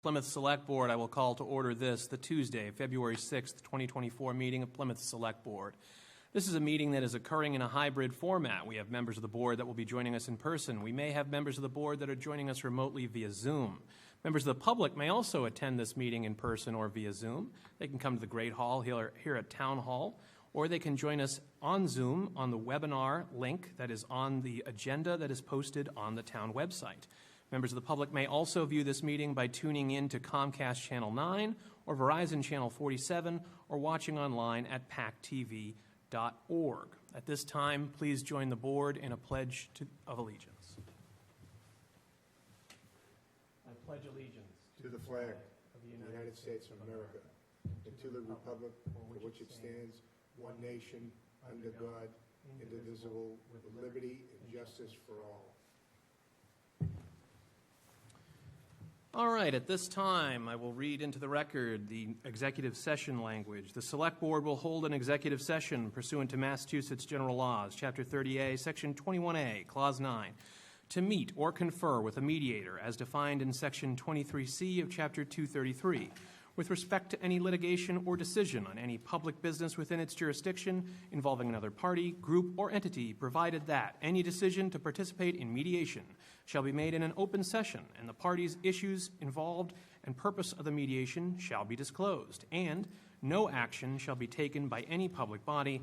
Plymouth Select Board, I will call to order the Tuesday, February 6th, 2024 meeting of Plymouth Select Board. This is a meeting that is occurring in a hybrid format. We have members of the board that will be joining us in person. We may have members of the board that are joining us remotely via Zoom. Members of the public may also attend this meeting in person or via Zoom. They can come to the Great Hall here at Town Hall, or they can join us on Zoom on the webinar link that is on the agenda that is posted on the town website. Members of the public may also view this meeting by tuning in to Comcast Channel 9 or Verizon Channel 47 or watching online at pactv.org. At this time, please join the board in a pledge of allegiance. I pledge allegiance to the flag of the United States of America and to the republic for which it stands, one nation, under God, indivisible, with liberty and justice for all. All right, at this time, I will read into the record the executive session language. The Select Board will hold an executive session pursuant to Massachusetts General Laws, Chapter 30A, Section 21A, Clause 9, to meet or confer with a mediator as defined in Section 23C of Chapter 233, with respect to any litigation or decision on any public business within its jurisdiction involving another party, group, or entity, provided that any decision to participate in mediation shall be made in an open session, and the parties, issues involved, and purpose of the mediation shall be disclosed, and no action shall be taken by any public body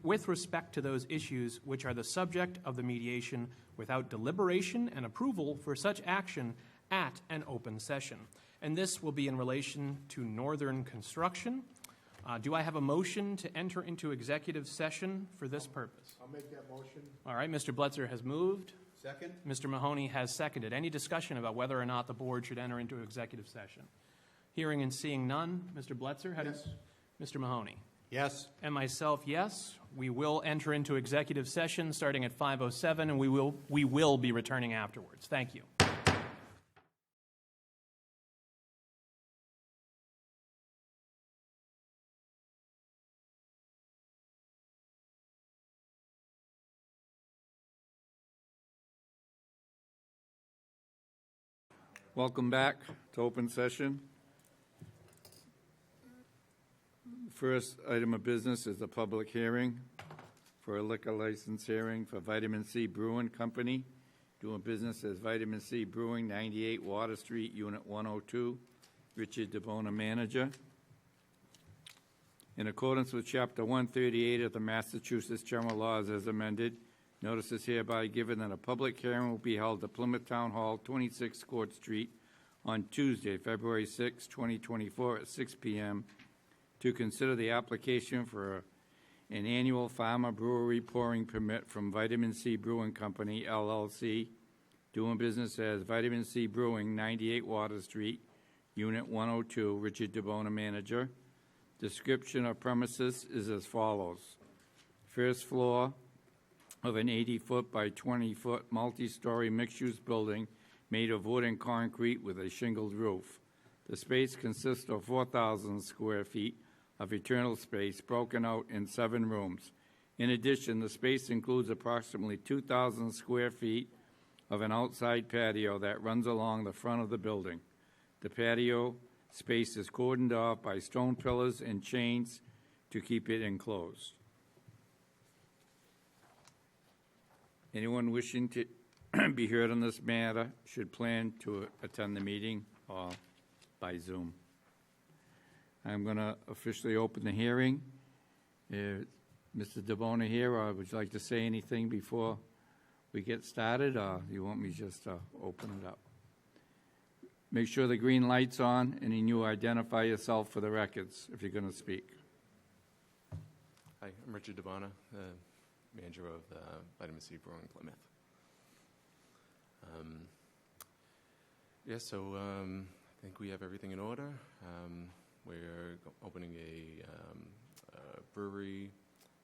with respect to those issues which are the subject of the mediation without deliberation and approval for such action at an open session. And this will be in relation to Northern Construction. Do I have a motion to enter into executive session for this purpose? I'll make that motion. All right, Mr. Bletzer has moved. Second. Mr. Mahoney has seconded. Any discussion about whether or not the board should enter into executive session? Hearing and seeing none. Mr. Bletzer? Yes. Mr. Mahoney? Yes. And myself, yes. We will enter into executive session starting at 5:07, and we will be returning afterwards. Thank you. Welcome back to open session. First item of business is a public hearing for a liquor license hearing for Vitamin C Brewing Company, doing business as Vitamin C Brewing, 98 Water Street, Unit 102. Richard DeBona, manager. In accordance with Chapter 138 of the Massachusetts General Laws as amended, notice is hereby given that a public hearing will be held at Plymouth Town Hall, 26 Court Street, on Tuesday, February 6, 2024, at 6 p.m. to consider the application for an annual farmer brewery pouring permit from Vitamin C Brewing Company, LLC, doing business as Vitamin C Brewing, 98 Water Street, Unit 102, Richard DeBona, manager. Description of premises is as follows. First floor of an 80-foot by 20-foot multi-story mixed-use building made of wood and concrete with a shingled roof. The space consists of 4,000 square feet of eternal space broken out in 7 rooms. In addition, the space includes approximately 2,000 square feet of an outside patio that runs along the front of the building. The patio space is cordoned off by stone pillars and chains to keep it enclosed. Anyone wishing to be heard on this matter should plan to attend the meeting or by Zoom. I'm going to officially open the hearing. Mr. DeBona here, or would you like to say anything before we get started, or you want me just to open it up? Make sure the green light's on, and then you identify yourself for the records if you're going to speak. Hi, I'm Richard DeBona, manager of Vitamin C Brewing Plymouth. I think we have everything in order. We're opening a brewery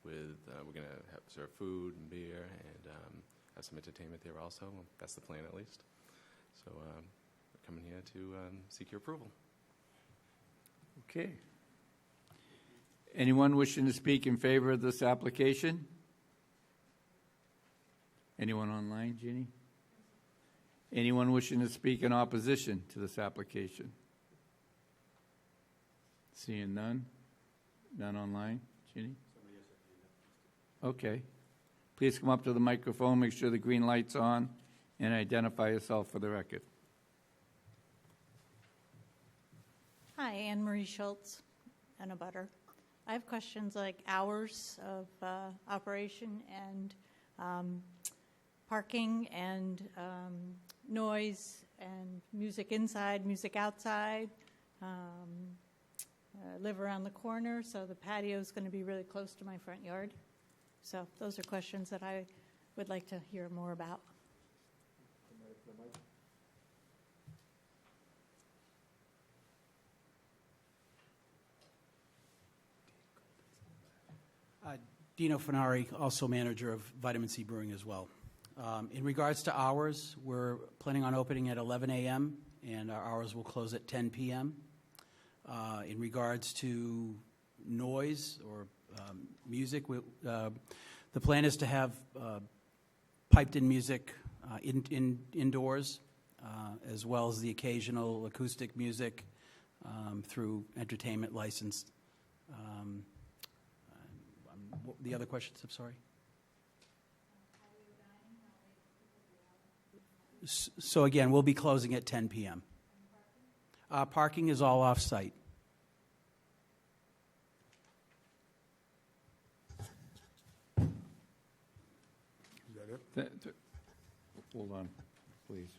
with, we're going to serve food and beer and have some entertainment there also. That's the plan at least. So we're coming here to seek your approval. Okay. Anyone wishing to speak in favor of this application? Anyone online, Jeannie? Anyone wishing to speak in opposition to this application? Seeing none? None online? Ginny? Okay. Please come up to the microphone, make sure the green light's on, and identify yourself for the record. Hi, Anne Marie Schultz, and a butter. I have questions like hours of operation and parking and noise and music inside, music outside. I live around the corner, so the patio is going to be really close to my front yard. So those are questions that I would like to hear more about. Dino Finari, also manager of Vitamin C Brewing as well. In regards to hours, we're planning on opening at 11 a.m. and our hours will close at 10 p.m. In regards to noise or music, the plan is to have piped-in music indoors, as well as the occasional acoustic music through entertainment licensed. The other questions, I'm sorry? So again, we'll be closing at 10 p.m. Parking is all off-site. Is that it? Hold on, please.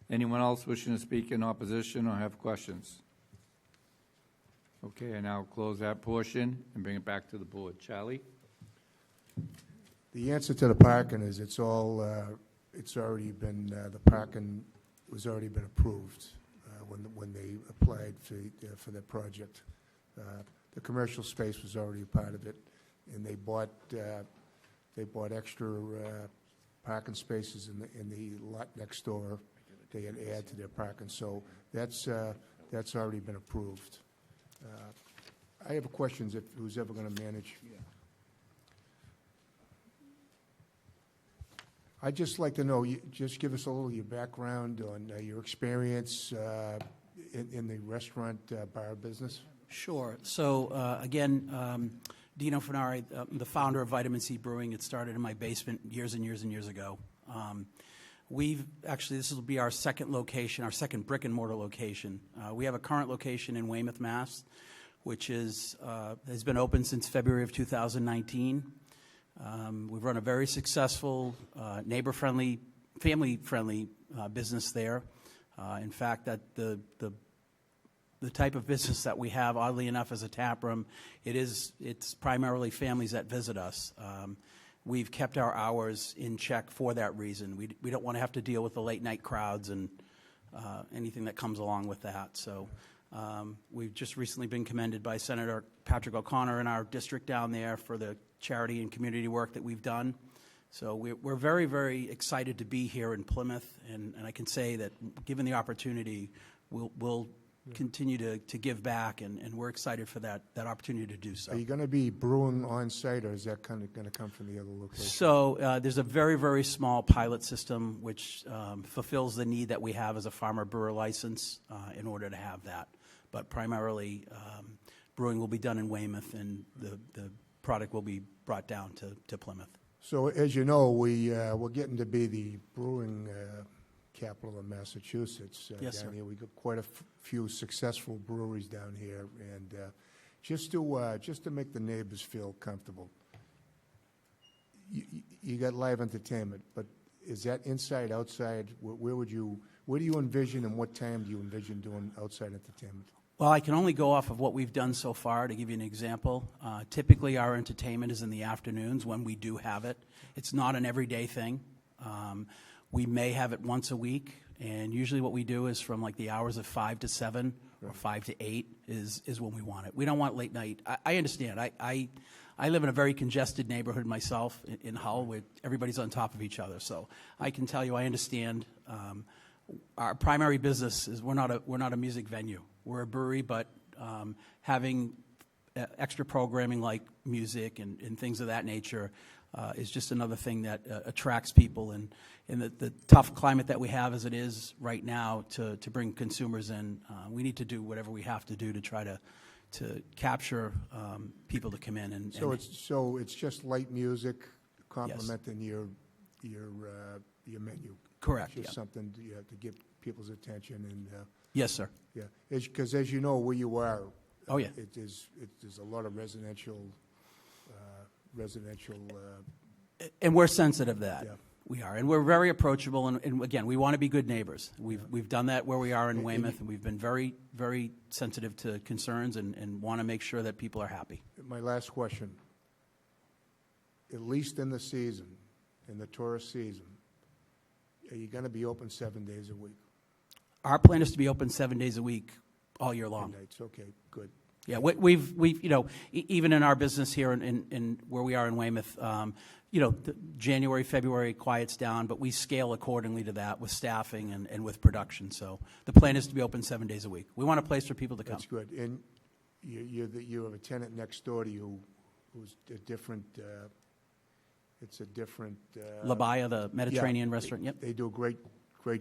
Anyone else wishing to speak in opposition or have questions? Okay, I now close that portion and bring it back to the board. Charlie? The answer to the parking is it's already been, the parking was already been approved when they applied for the project. The commercial space was already a part of it, and they bought extra parking spaces in the lot next door. They had add to their parking, so that's already been approved. I have questions if who's ever going to manage. I'd just like to know, just give us a little of your background on your experience in the restaurant bar business. Sure. So again, Dino Finari, the founder of Vitamin C Brewing. It started in my basement years and years and years ago. We've actually, this will be our second location, our second brick and mortar location. We have a current location in Weymouth, Mass, which has been open since February of 2019. We've run a very successful, neighbor-friendly, family-friendly business there. In fact, that the type of business that we have, oddly enough, as a tap room, it's primarily families that visit us. We've kept our hours in check for that reason. We don't want to have to deal with the late night crowds and anything that comes along with that. So we've just recently been commended by Senator Patrick O'Connor in our district down there for the charity and community work that we've done. So we're very, very excited to be here in Plymouth, and I can say that given the opportunity, we'll continue to give back, and we're excited for that opportunity to do so. Are you going to be brewing on site, or is that kind of going to come from the other location? So there's a very, very small pilot system which fulfills the need that we have as a farmer brewer license in order to have that. But primarily, brewing will be done in Weymouth, and the product will be brought down to Plymouth. So, as you know, we're getting to be the brewing capital of Massachusetts. Yes, down sir. here, we got quite a few successful breweries down here, and just to make the neighbors feel comfortable. You got live entertainment, but is that inside, outside? Where do you envision, and what time do you envision doing outside entertainment? Well, I can only go off of what we've done so far. To give you an example, typically our entertainment is in the afternoons when we do have it. It's not an everyday thing. We may have it once a week, and usually what we do is from like the hours of 5 to 7 or 5 to 8 is when we want it. We don't want late night. I understand. I live in a very congested neighborhood myself in Hull, where everybody's on top of each other. So I can tell you, I understand. Our primary business is we're not a music venue. We're a brewery, but having extra programming like music and things of that nature is just another thing that attracts people. And in the tough climate that we have as it is right now to bring consumers in, we need to do whatever we have to do to try to capture people to come in. And So it's just light music complementing your menu? Correct, Just yeah. something you have to get people's attention and, Yes, sir. yeah. Because as you know, where you are. Oh, yeah. There's a lot of residential, And we're sensitive to that. Yeah. We are, and we're very approachable. And again, we want to be good neighbors. We've done that where we are in Weymouth, and we've been very, very sensitive to concerns and want to make sure that people are happy. My last question. At least in the season, in the tourist season, are you going to be open 7 days a week? Our plan is to be open 7 days a week, all year long. Nights, okay, good. Yeah, we've even in our business here in where we are in Weymouth, January, February quiets down, but we scale accordingly to that with staffing and with production. So the plan is to be open 7 days a week. We want a place for people to come. That's good. And you have a tenant next door to you who's a different, it's a different. La Baia, the Mediterranean restaurant, yep. They do a great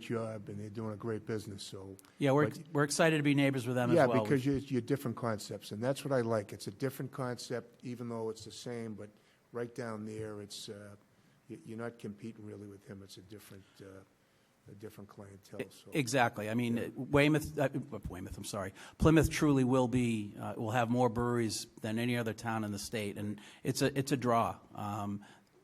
job, and they're doing a great business, so. Yeah, we're excited to be neighbors with them as well. Yeah, because you're different concepts, and that's what I like. It's a different concept, even though it's the same, but right down there, it's, you're not competing really with him. It's a different clientele, so. Exactly. I mean, Plymouth truly will have more breweries than any other town in the state, and it's a draw.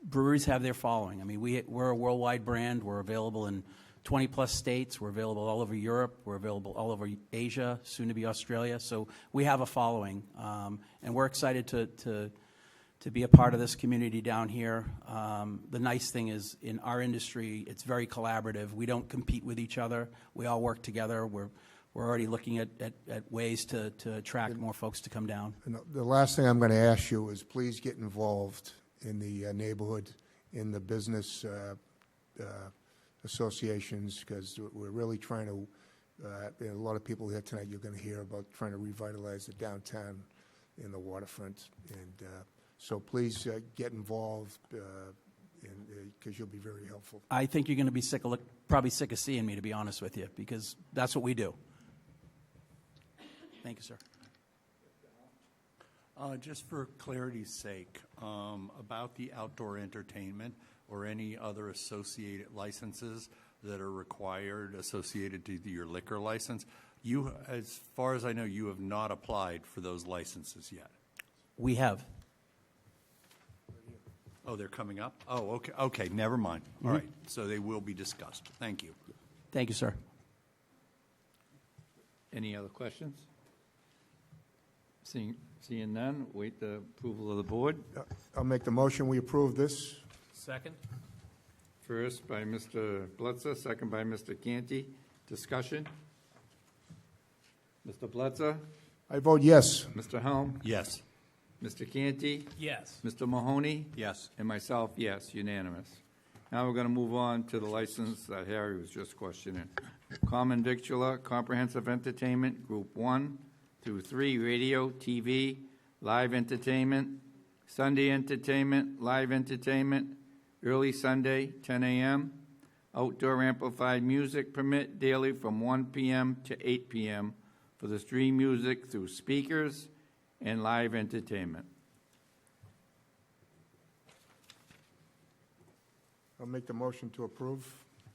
Breweries have their following. I mean, we're a worldwide brand. We're available in 20-plus states. We're available all over Europe. We're available all over Asia, soon to be Australia. So we have a following, and we're excited to be a part of this community down here. The nice thing is, in our industry, it's very collaborative. We don't compete with each other. We all work together. We're already looking at ways to attract more folks to come down. And the last thing I'm going to ask you is please get involved in the neighborhood, in the business associations, because we're really trying to, a lot of people here tonight you're going to hear about trying to revitalize the downtown and the waterfront. And so please get involved because you'll be very helpful. I think you're going to be probably sick of seeing me, to be honest with you, because that's what we do. Thank you, sir. Just for clarity's sake, about the outdoor entertainment or any other associated licenses that are required associated to your liquor license, you, as far as I know, you have not applied for those licenses yet. We have. Oh, they're coming up? Oh, okay, never mind. All right, so they will be discussed. Thank you. Thank you, sir. Any other questions? Seeing none, wait the approval of the board. I'll make the motion, we approve this. Second? First by Mr. Blitzer, second by Mr. Canty. Discussion? Mr. Blitzer? I vote yes. Mr. Helm? Yes. Mr. Canty? Yes. Mr. Mahoney? Yes. And myself, yes, unanimous. Now we're going to move on to the license that Harry was just questioning. Common Victular, Comprehensive Entertainment, Group 1 through 3, radio, TV, live entertainment, Sunday entertainment, live entertainment, early Sunday, 10 a.m., outdoor amplified music permit daily from 1 p.m. to 8 p.m. for the stream music through speakers and live entertainment. I'll make the motion to approve.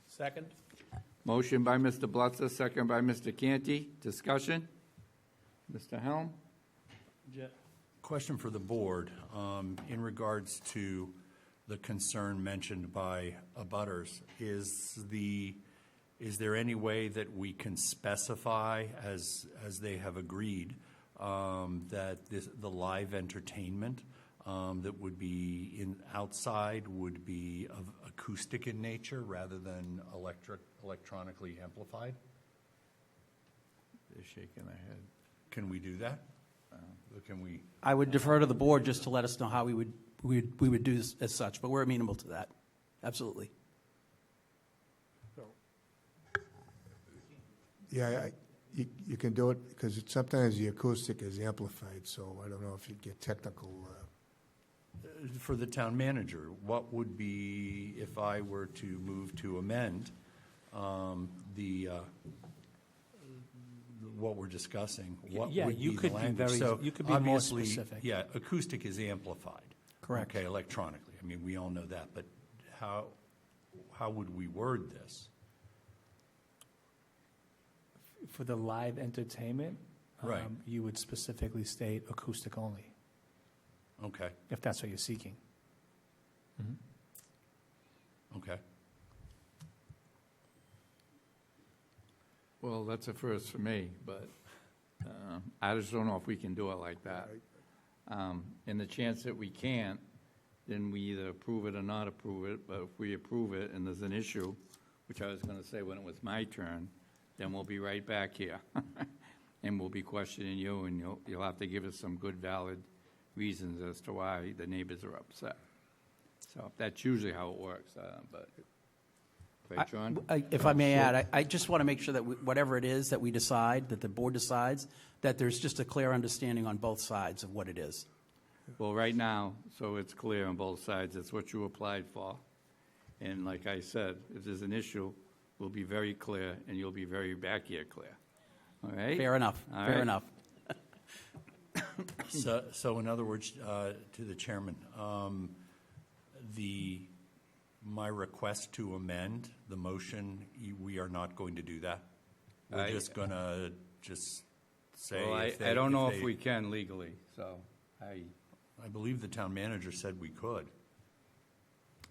Second? Motion by Mr. Blitzer, second by Mr. Canty. Discussion? Mr. Helm? Question for the board in regards to the concern mentioned by abutters. Is there any way that we can specify, as they have agreed, that the live entertainment that would be outside would be of acoustic in nature rather than electronically amplified? They're shaking their head. Can we do that? Can we? I would defer to the board just to let us know how we would do this as such, but we're amenable to that. Absolutely. Yeah, you can do it, because sometimes the acoustic is amplified, so I don't know if you'd get technical. for the town manager, what would be, if I were to move to amend what we're discussing, what Yeah, would you be the could be language? very- So you could be more obviously, specific. Yeah, acoustic is amplified. Correct. Okay, electronically. I mean, we all know that, but how would we word this? For the live entertainment, Right. you would specifically state acoustic only, Okay, if that's what you're seeking. okay. Well, that's a first for me, but I just don't know if we can do it like that. And the chance that we can't, then we either approve it or not approve it, but if we approve it and there's an issue, which I was going to say when it was my turn, then we'll be right back here. And we'll be questioning you, and you'll have to give us some good, valid reasons as to why the neighbors are upset. So that's usually how it works, but, right, John? If I may add, I just want to make sure that whatever it is that we decide, that the board decides, that there's just a clear understanding on both sides of what it is. Well, right now, so it's clear on both sides, it's what you applied for. And like I said, if there's an issue, we'll be very clear, and you'll be very back here clear. All right? Fair enough, All fair right. enough. So in other words, to the chairman, my request to amend the motion, we are not going to do that. We're just going to say. Well, if I don't know if they- we can legally, so I believe the town manager said we could.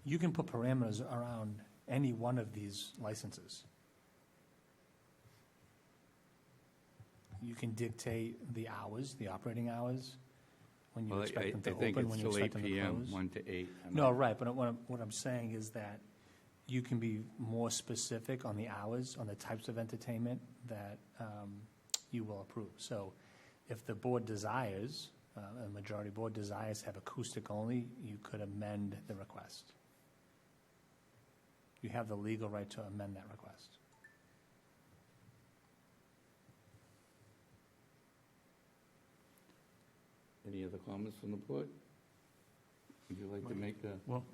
You can put parameters around any one of these licenses. You can dictate the hours, the operating hours, when you well, expect them to I think open, it's when you till 8 expect them to PM, close. 1 to 8. No, right, but what I'm saying is that you can be more specific on the hours, on the types of entertainment that you will approve. So if the board desires, a majority board desires to have acoustic only, you could amend the request. You have the legal right to amend that request. Any other comments from the board? Would you like to make a? Well,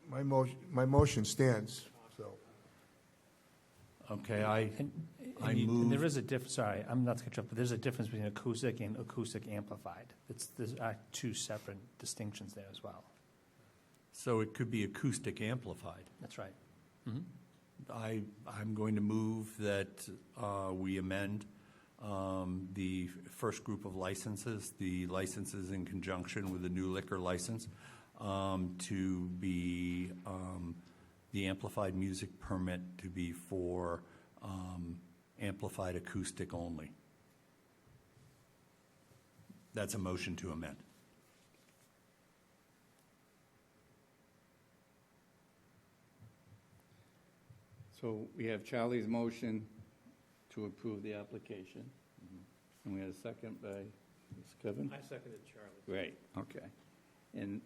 My motion stands, so. okay, I And move. there is a sorry, I'm not to cut you off, but there's a difference between acoustic and acoustic amplified. There's two separate distinctions there as well. So it could be acoustic amplified. That's right. I'm going to move that we amend the first group of licenses, the licenses in conjunction with the new liquor license, to be the amplified music permit to be for amplified acoustic only. That's a motion to amend. So we have Charlie's motion to approve the application. And we had a second by Mr. Kevin? I seconded Charlie. Great, okay. And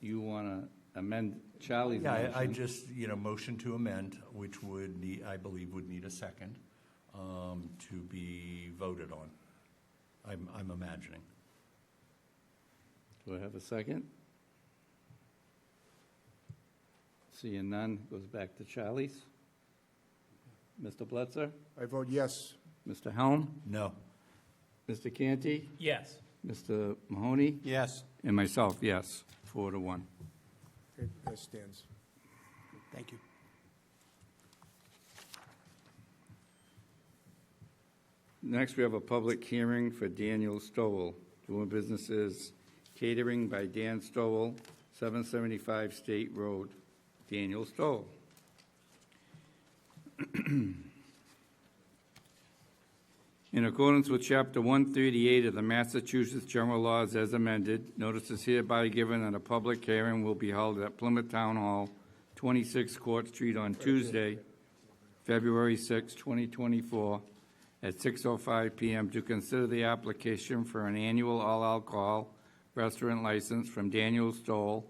you want to amend Charlie's motion? Yeah, I just, motion to amend, which would need, I believe would need a second to be voted on. I'm imagining. Do I have a second? Seeing none, goes back to Charlie's. Mr. Blitzer? I vote yes. Mr. Helm? No. Mr. Canty? Yes. Mr. Mahoney? Yes. And myself, yes, 4-1. That stands. Thank you. Next, we have a public hearing for Daniel Stowell, doing businesses catering by Dan Stowell, 775 State Road. Daniel Stowell. In accordance with Chapter 138 of the Massachusetts General Laws as amended, notice is hereby given that a public hearing will be held at Plymouth Town Hall, 26 Court Street on Tuesday, February 6, 2024, at 6:05 PM to consider the application for an annual all-alcohol restaurant license from Daniel Stoll,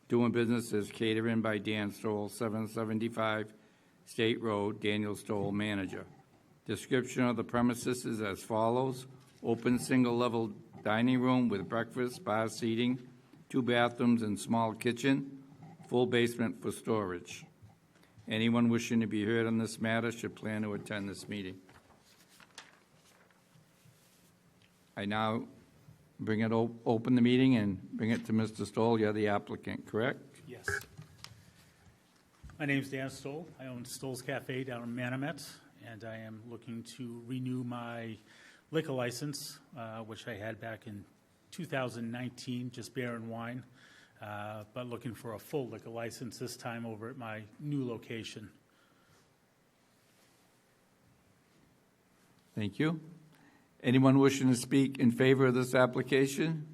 doing business as catering by Dan Stoll, 775 State Road, Daniel Stoll, manager. Description of the premises is as follows: open single-level dining room with breakfast, bar seating, 2 bathrooms and small kitchen, full basement for storage. Anyone wishing to be heard on this matter should plan to attend this meeting. I now open the meeting and bring it to Mr. Stoll. You're the applicant, correct? Yes. My name's Dan Stoll. I own Stoll's Cafe down in Manomet, and I am looking to renew my liquor license, which I had back in 2019, just beer and wine, but looking for a full liquor license this time over at my new location. Thank you. Anyone wishing to speak in favor of this application?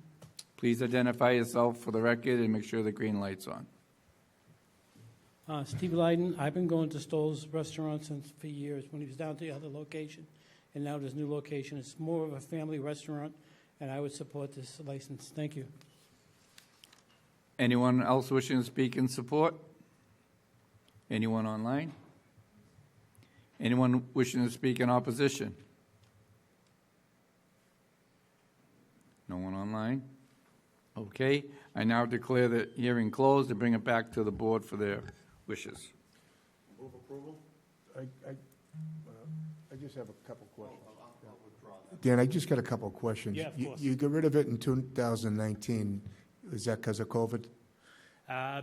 Please identify yourself for the record and make sure the green light's on. Steve Lyden, I've been going to Stoll's Restaurant for years, when he was down at the other location, and now this new location. It's more of a family restaurant, and I would support this license. Thank you. Anyone else wishing to speak in support? Anyone online? Anyone wishing to speak in opposition? No one online? Okay, I now declare the hearing closed and bring it back to the board for their wishes. Move approval? I just have a couple questions. Dan, I just got a couple of questions. Yeah, of course. You got rid of it in 2019. Is that because of COVID?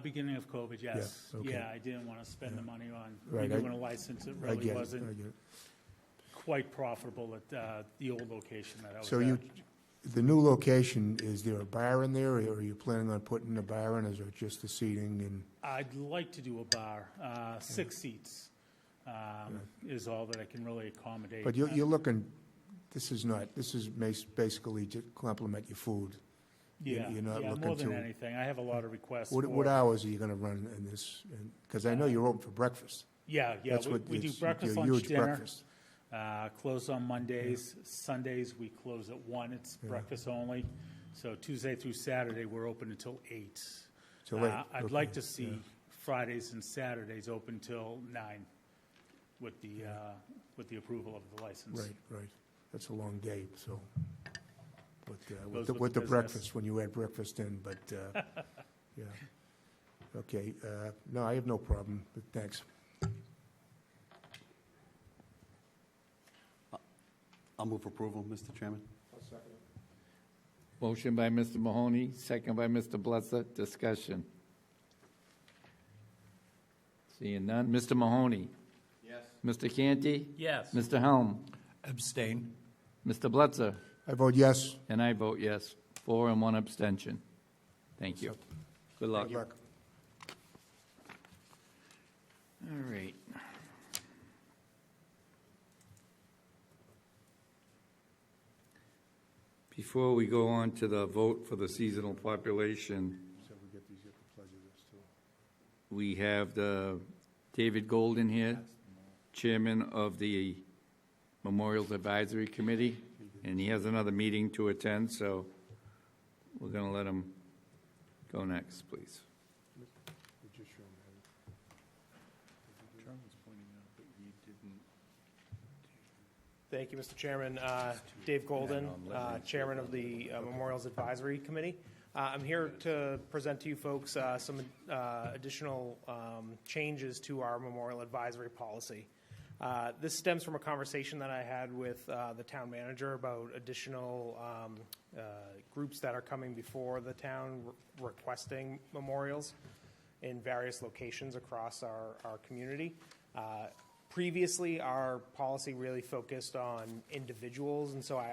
Beginning of COVID, yes. Yeah, okay. Yeah, I didn't want to spend the money on Right, renewing a license. It I really get it, wasn't I get it. quite profitable at the old location that I was So at. the new location, is there a bar in there, or are you planning on putting a bar in, or is it just the seating and? I'd like to do a bar, 6 seats is all that I can really accommodate. But you're looking, this is basically to complement your food. Yeah, you're not yeah, looking more than to- anything. I have a lot of requests. What hours are you gonna run in this? Because I know you're open for breakfast. Yeah, That's we what do it's- breakfast, your lunch, huge dinner. breakfast. Close on Mondays. Sundays, we close at 1. It's breakfast only. So Tuesday through Saturday, we're open until 8. Till 8, I'd okay, like to see yeah. Fridays and Saturdays open till 9 with the approval of the license. Right. That's a long day, so, Goes with with the the breakfast, business. when you add breakfast in, but, yeah. Okay, no, I have no problem, but thanks. I'll move approval, Mr. Chairman. Motion by Mr. Mahoney, second by Mr. Blesser. Discussion. Seeing none. Mr. Mahoney? Yes. Mr. Canty? Yes. Mr. Helm? Abstain. Mr. Blitzer? I vote yes. And I vote yes. 4 and 1 abstention. Thank you. Good luck. Good luck. All right. Before we go on to the vote for the seasonal population, So we get these at the pledge of this, too. we have the David Golden here, Chairman of the Memorials Advisory Committee, and he has another meeting to attend, so we're going to let him go next, please. We just show 'em Thank you, Mr. Chairman. Dave Golden, Chairman of the Memorials Advisory Committee. I'm here to present to you folks some additional changes to our Memorial Advisory Policy. This stems from a conversation that I had with the town manager about additional groups that are coming before the town requesting memorials in various locations across our community. Previously, our policy really focused on individuals, and so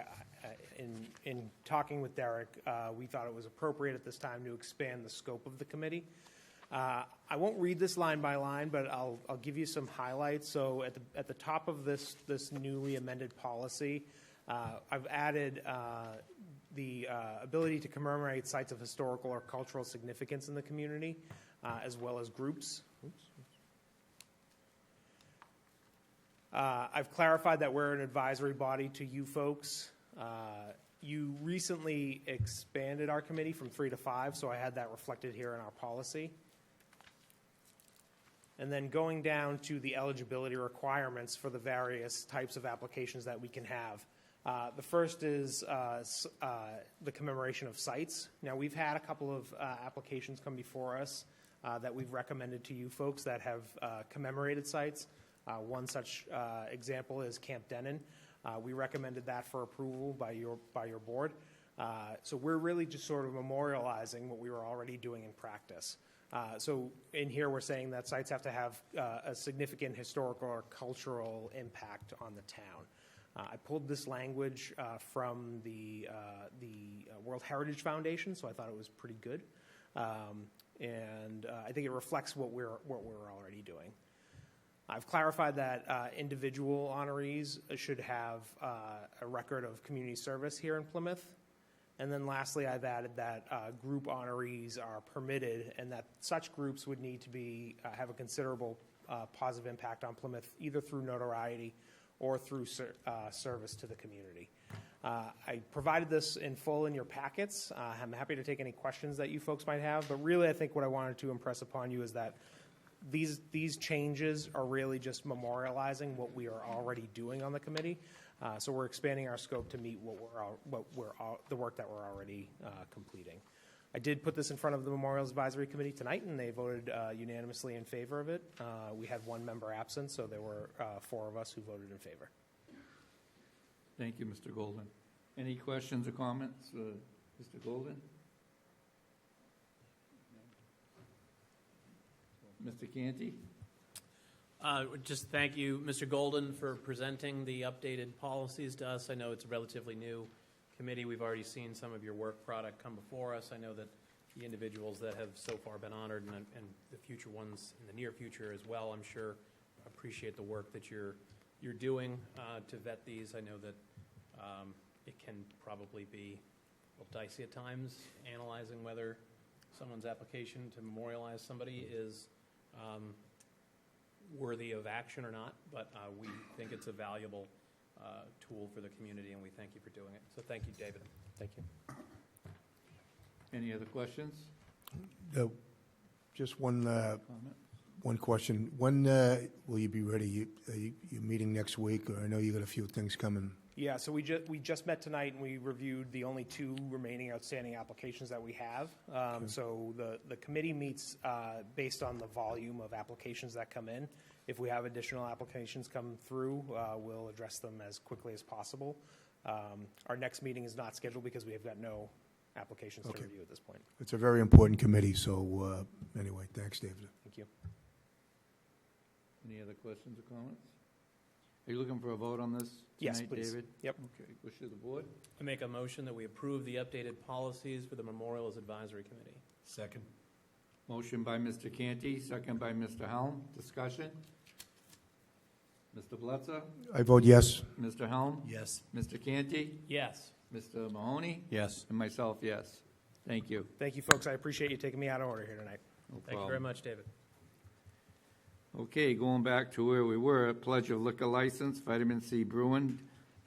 in talking with Derek, we thought it was appropriate at this time to expand the scope of the committee. I won't read this line by line, but I'll give you some highlights. So at the top of this newly amended policy, I've added the ability to commemorate sites of historical or cultural significance in the community, as well as groups. I've clarified that we're an advisory body to you folks. You recently expanded our committee from 3 to 5, so I had that reflected here in our policy. And then going down to the eligibility requirements for the various types of applications that we can have. The first is the commemoration of sites. Now, we've had a couple of applications come before us that we've recommended to you folks that have commemorated sites. One such example is Camp Denon. We recommended that for approval by your board. So we're really just sort of memorializing what we were already doing in practice. So in here, we're saying that sites have to have a significant historical or cultural impact on the town. I pulled this language from the World Heritage Foundation, so I thought it was pretty good, and I think it reflects what we're already doing. I've clarified that individual honorees should have a record of community service here in Plymouth. And then lastly, I've added that group honorees are permitted and that such groups would need to have a considerable positive impact on Plymouth, either through notoriety or through service to the community. I provided this in full in your packets. I'm happy to take any questions that you folks might have, but really I think what I wanted to impress upon you is that these changes are really just memorializing what we are already doing on the committee. So we're expanding our scope to meet the work that we're already completing. I did put this in front of the Memorials Advisory Committee tonight, and they voted unanimously in favor of it. We had one member absent, so there were 4 of us who voted in favor. Thank you, Mr. Golden. Any questions or comments, Mr. Golden? Mr. Canty? Just thank you, Mr. Golden, for presenting the updated policies to us. I know it's a relatively new committee. We've already seen some of your work product come before us. I know that the individuals that have so far been honored and the future ones in the near future as well, I'm sure, appreciate the work that you're doing to vet these. I know that it can probably be a little dicey at times, analyzing whether someone's application to memorialize somebody is worthy of action or not, but we think it's a valuable tool for the community, and we thank you for doing it. So thank you, David. Thank you. Any other questions? Just one Comment? question. When will you be ready? You're meeting next week, or I know you got a few things coming. Yeah, so we just met tonight and we reviewed the only 2 remaining outstanding applications that we have. So the committee meets based on the volume of applications that come in. If we have additional applications come through, we'll address them as quickly as possible. Our next meeting is not scheduled because we have got no applications to review at this point. It's a very important committee, so anyway, thanks, David. Thank you. Any other questions or comments? Are you looking for a vote on this tonight, Yes, please. David? Yep. Okay, wish of the board? I make a motion that we approve the updated policies for the Memorials Advisory Committee. Second. Motion by Mr. Canty, second by Mr. Helm. Discussion? Mr. Blitzer? I vote yes. Mr. Helm? Yes. Mr. Canty? Yes. Mr. Mahoney? Yes. And myself, yes. Thank you. Thank you, folks. I appreciate you taking me out of order here tonight. No Thank you very much, David. Okay, going back to where we were, pledge of liquor license, Vitamin C Brewing,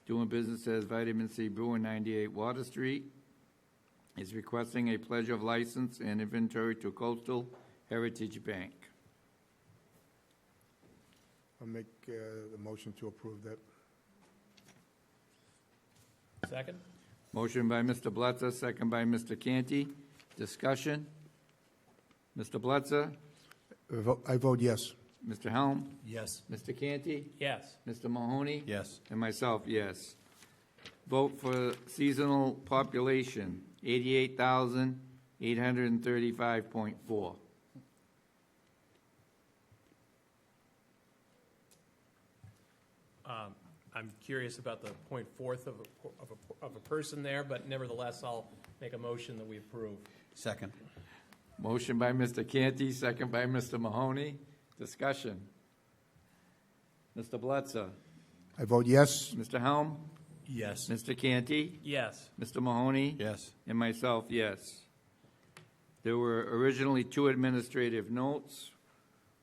doing business as Vitamin C Brewing, 98 Water Street, is requesting a pledge of license and inventory to Coastal Heritage Bank. I'll make the motion to approve that. Second? Motion by Mr. Blitzer, second by Mr. Canty. Discussion? Mr. Blitzer? I vote yes. Mr. Helm? Yes. Mr. Canty? Yes. Mr. Mahoney? Yes. And myself, yes. Vote for seasonal population, 88,835.4. I'm curious about the 0.4 of a person there, but nevertheless, I'll make a motion that we approve. Second. Motion by Mr. Canty, second by Mr. Mahoney. Discussion. Mr. Blitzer? I vote yes. Mr. Helm? Yes. Mr. Canty? Yes. Mr. Mahoney? Yes. And myself, yes. There were originally 2 administrative notes.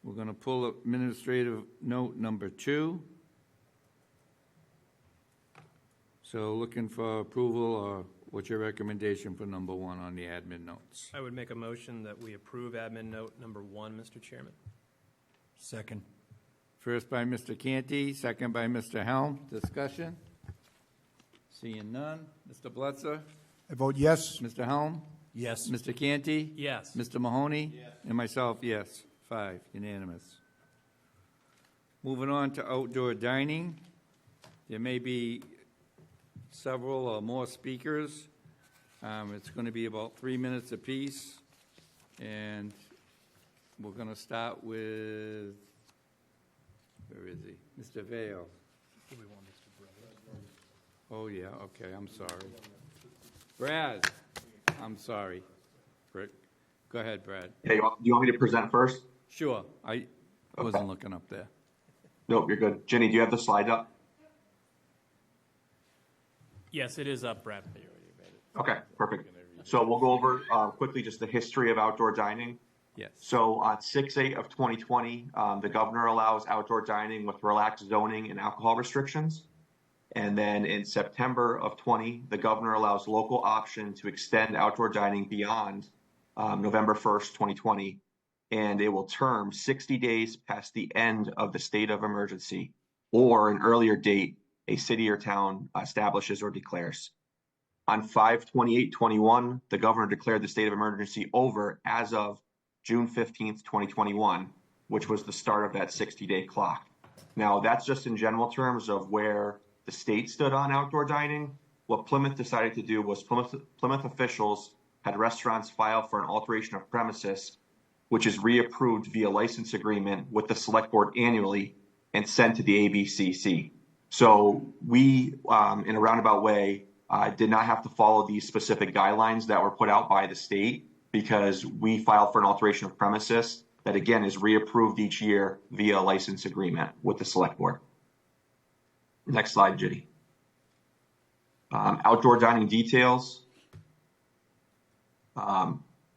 We're going to pull administrative note number 2. So looking for approval, or what's your recommendation for number 1 on the admin notes? I would make a motion that we approve admin note number 1, Mr. Chairman. Second. First by Mr. Canty, second by Mr. Helm. Discussion? Seeing none. Mr. Blitzer? I vote yes. Mr. Helm? Yes. Mr. Canty? Yes. Mr. Mahoney? And myself, yes. 5, unanimous. Moving on to outdoor dining. There may be several or more speakers. It's going to be about 3 minutes apiece. And we're going to start with, where is he? Mr. Vale. Oh, yeah, okay, I'm sorry. Brad, I'm sorry. Rick, go ahead, Brad. Hey, do you want me to present first? Sure, I wasn't looking up there. Nope, you're good. Jenny, do you have the slide up? Yes, it is up, Brad. Okay, perfect. So we'll go over quickly just the history of outdoor dining. Yes. So on 6/8 of 2020, the governor allows outdoor dining with relaxed zoning and alcohol restrictions. And then in September of 20, the governor allows local option to extend outdoor dining beyond November 1st, 2020. And it will term 60 days past the end of the state of emergency or an earlier date a city or town establishes or declares. On 5/28/21, the governor declared the state of emergency over as of June 15th, 2021, which was the start of that 60-day clock. Now, that's just in general terms of where the state stood on outdoor dining. What Plymouth decided to do was Plymouth officials had restaurants file for an alteration of premises, which is reapproved via license agreement with the select board annually and sent to the ABCC. So we, in a roundabout way, did not have to follow these specific guidelines that were put out by the state because we filed for an alteration of premises that, again, is reapproved each year via license agreement with the select board. Next slide, Judy. Outdoor dining details.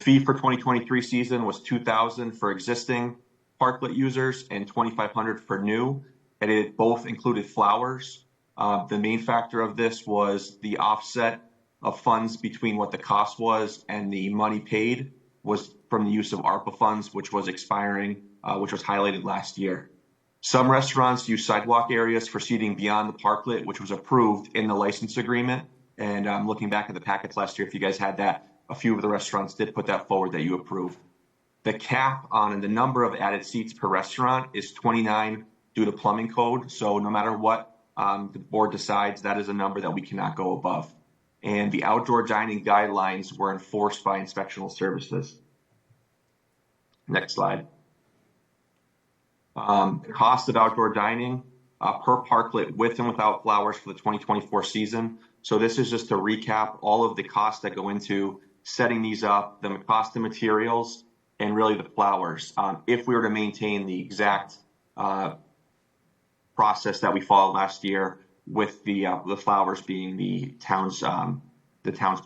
Fee for 2023 season was $2,000 for existing parklet users and $2,500 for new, and it both included flowers. The main factor of this was the offset of funds between what the cost was and the money paid was from the use of ARPA funds, which was expiring, which was highlighted last year. Some restaurants use sidewalk areas for seating beyond the parklet, which was approved in the license agreement. And looking back at the packets last year, if you guys had that, a few of the restaurants did put that forward that you approved. The cap on the number of added seats per restaurant is 29 due to plumbing code. So no matter what the board decides, that is a number that we cannot go above. And the outdoor dining guidelines were enforced by inspectional services. Next slide. Cost of outdoor dining per parklet with and without flowers for the 2024 season. So this is just to recap all of the costs that go into setting these up, the cost of materials, and really the flowers. If we were to maintain the exact process that we followed last year with the flowers being the town's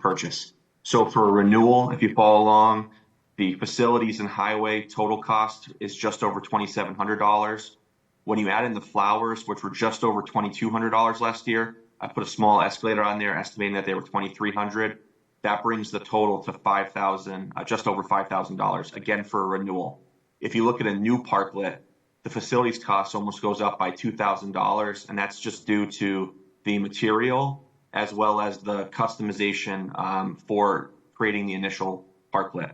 purchase. So for a renewal, if you follow along, the facilities and highway total cost is just over $2,700. When you add in the flowers, which were just over $2,200 last year, I put a small escalator on there estimating that they were $2,300. That brings the total to $5,000, just over $5,000, again for a renewal. If you look at a new parklet, the facilities cost almost goes up by $2,000, and that's just due to the material as well as the customization for creating the initial parklet.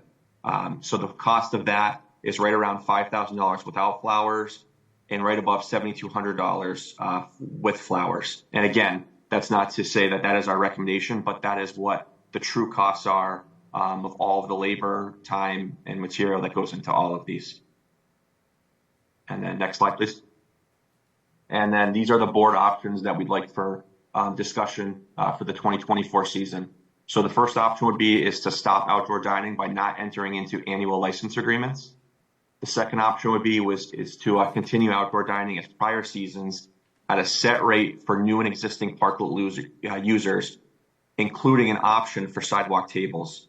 So the cost of that is right around $5,000 without flowers and right above $7,200 with flowers. And again, that's not to say that that is our recommendation, but that is what the true costs are of all of the labor, time, and material that goes into all of these. And then next slide, please. And then these are the board options that we'd like for discussion for the 2024 season. So the first option is to stop outdoor dining by not entering into annual license agreements. The second option is to continue outdoor dining as prior seasons at a set rate for new and existing parklet users, including an option for sidewalk tables.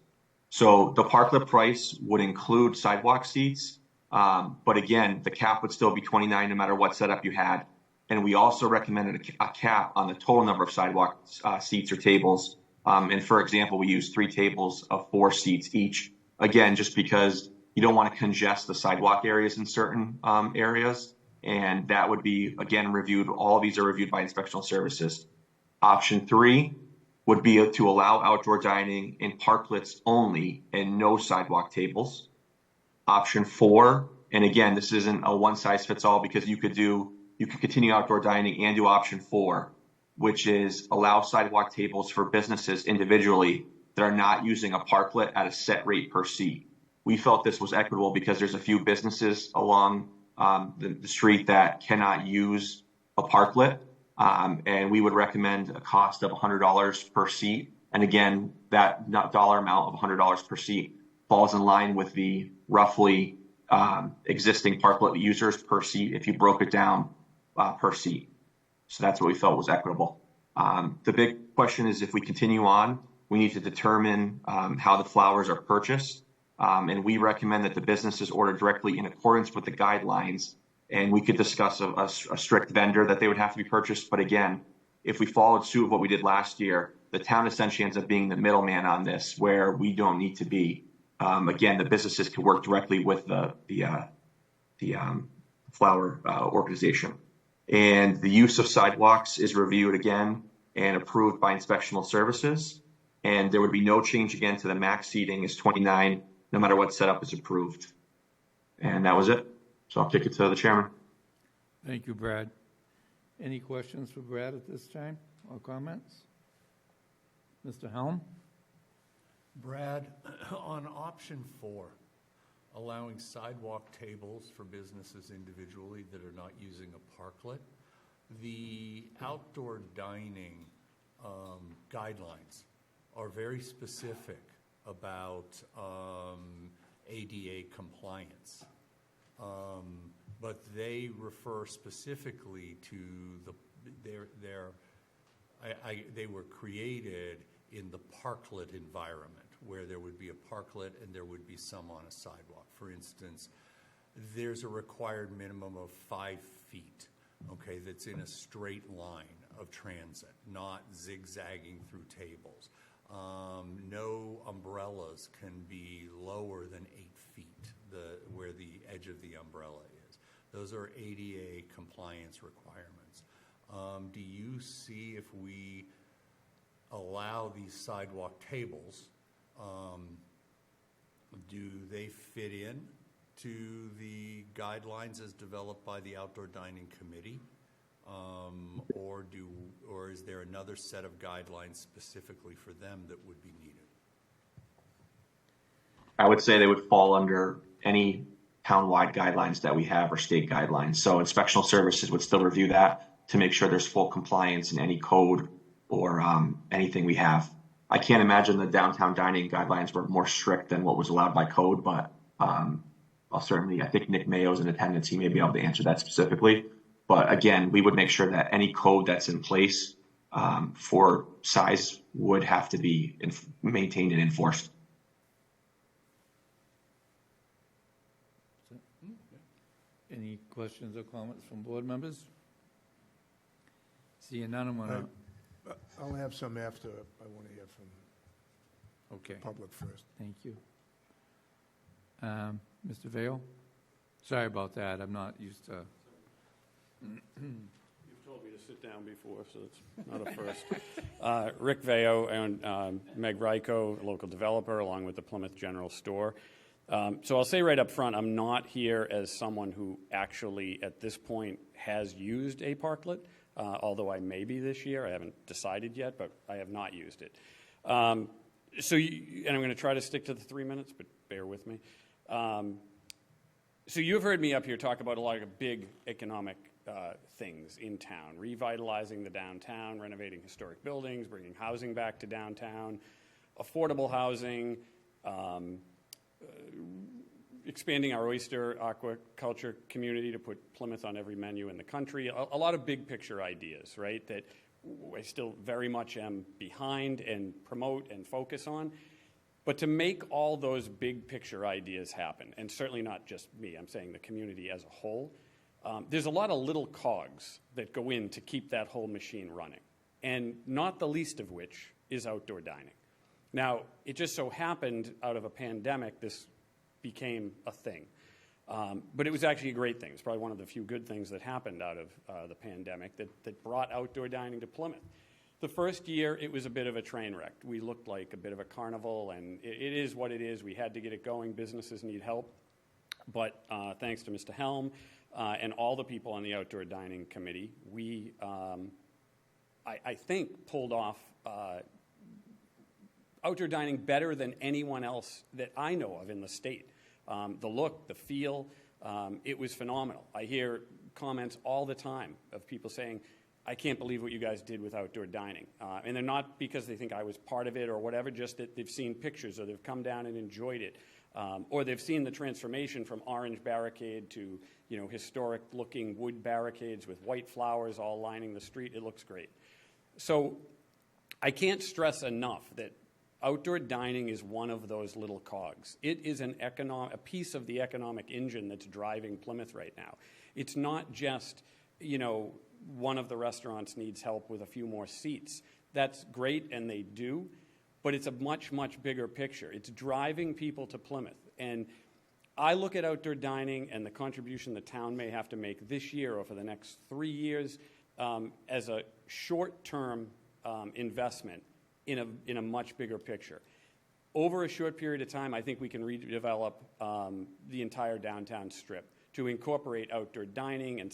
So the parklet price would include sidewalk seats, but again, the cap would still be 29 no matter what setup you had. And we also recommended a cap on the total number of sidewalk seats or tables. And for example, we use 3 tables of 4 seats each. Again, just because you don't want to congest the sidewalk areas in certain areas. And that would be, again, reviewed. All of these are reviewed by inspectional services. Option 3 would be to allow outdoor dining in parklets only and no sidewalk tables. Option 4, and again, this isn't a one size fits all because you could continue outdoor dining and do option 4, which is allow sidewalk tables for businesses individually that are not using a parklet at a set rate per seat. We felt this was equitable because there's a few businesses along the street that cannot use a parklet. And we would recommend a cost of $100 per seat. And again, that dollar amount of $100 per seat falls in line with the roughly existing parklet users per seat if you broke it down per seat. So that's what we felt was equitable. The big question is if we continue on, we need to determine how the flowers are purchased. And we recommend that the businesses order directly in accordance with the guidelines. And we could discuss a strict vendor that they would have to be purchased. But again, if we followed suit of what we did last year, the town essentially ends up being the middleman on this, where we don't need to be. Again, the businesses can work directly with the flower organization. And the use of sidewalks is reviewed again and approved by inspectional services. And there would be no change again to the max seating is 29, no matter what setup is approved. And that was it. So I'll kick it to the chairman. Thank you, Brad. Any questions for Brad at this time or comments? Mr. Helm? Brad, on option 4, allowing sidewalk tables for businesses individually that are not using a parklet, the outdoor dining guidelines are very specific about ADA compliance. But they refer specifically to they were created in the parklet environment, where there would be a parklet and there would be some on a sidewalk. For instance, there's a required minimum of 5 feet, okay, that's in a straight line of transit, not zigzagging through tables. No umbrellas can be lower than 8 feet, where the edge of the umbrella is. Those are ADA compliance requirements. Do you see if we allow these sidewalk tables, do they fit in to the guidelines as developed by the Outdoor Dining Committee? Or is there another set of guidelines specifically for them that would be needed? I would say they would fall under any town-wide guidelines that we have or state guidelines. So inspectional services would still review that to make sure there's full compliance in any code or anything we have. I can't imagine the downtown dining guidelines were more strict than what was allowed by code, but I think Nick Mayo's in attendance. He may be able to answer that specifically. But again, we would make sure that any code that's in place for size would have to be maintained and enforced. Any questions or comments from board members? Seeing none, I'm going to... I'll have some after. I want to hear from public first. Thank you. Mr. Vale? Sorry about that. I'm not used to... You've told me to sit down before, so it's not a first. Rick Veo and Meg Ryko, a local developer, along with the Plymouth General Store. So I'll say right up front, I'm not here as someone who actually, at this point, has used a parklet, although I may be this year. I haven't decided yet, but I have not used it. And I'm going to try to stick to the 3 minutes, but bear with me. So you've heard me up here talk about a lot of big economic things in town, revitalizing the downtown, renovating historic buildings, bringing housing back to downtown, affordable housing, expanding our oyster aquaculture community to put Plymouth on every menu in the country. A lot of big picture ideas, right, that I still very much am behind and promote and focus on. But to make all those big picture ideas happen, and certainly not just me, I'm saying the community as a whole, there's a lot of little cogs that go in to keep that whole machine running, and not the least of which is outdoor dining. Now, it just so happened out of a pandemic, this became a thing. But it was actually a great thing. It's probably one of the few good things that happened out of the pandemic that brought outdoor dining to Plymouth. The first year, it was a bit of a train wreck. We looked like a bit of a carnival, and it is what it is. We had to get it going. Businesses need help. But thanks to Mr. Helm and all the people on the Outdoor Dining Committee, we, I think, pulled off outdoor dining better than anyone else that I know of in the state. The look, the feel, it was phenomenal. I hear comments all the time of people saying, I can't believe what you guys did with outdoor dining. And they're not because they think I was part of it or whatever, just that they've seen pictures or they've come down and enjoyed it. Or they've seen the transformation from orange barricade to, historic-looking wood barricades with white flowers all lining the street. It looks great. So I can't stress enough that outdoor dining is one of those little cogs. It is a piece of the economic engine that's driving Plymouth right now. It's not just, one of the restaurants needs help with a few more seats. That's great, and they do, but it's a much, much bigger picture. It's driving people to Plymouth. And I look at outdoor dining and the contribution the town may have to make this year or for the next 3 years as a short-term investment in a much bigger picture. Over a short period of time, I think we can redevelop the entire downtown strip to incorporate outdoor dining and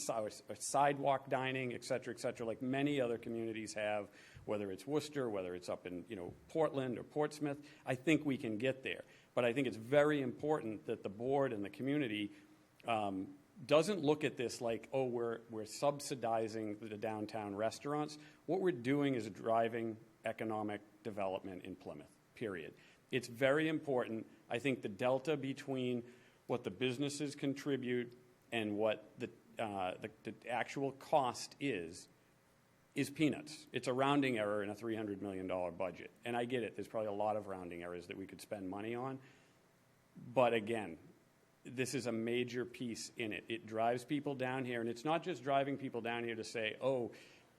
sidewalk dining, et cetera, like many other communities have, whether it's Worcester, whether it's up in Portland or Portsmouth. I think we can get there. But I think it's very important that the board and the community doesn't look at this like, oh, we're subsidizing the downtown restaurants. What we're doing is driving economic development in Plymouth, period. It's very important. I think the delta between what the businesses contribute and what the actual cost is peanuts. It's a rounding error in a $300 million budget. And I get it. There's probably a lot of rounding errors that we could spend money on. But again, this is a major piece in it. It drives people down here. And it's not just driving people down here to say, oh,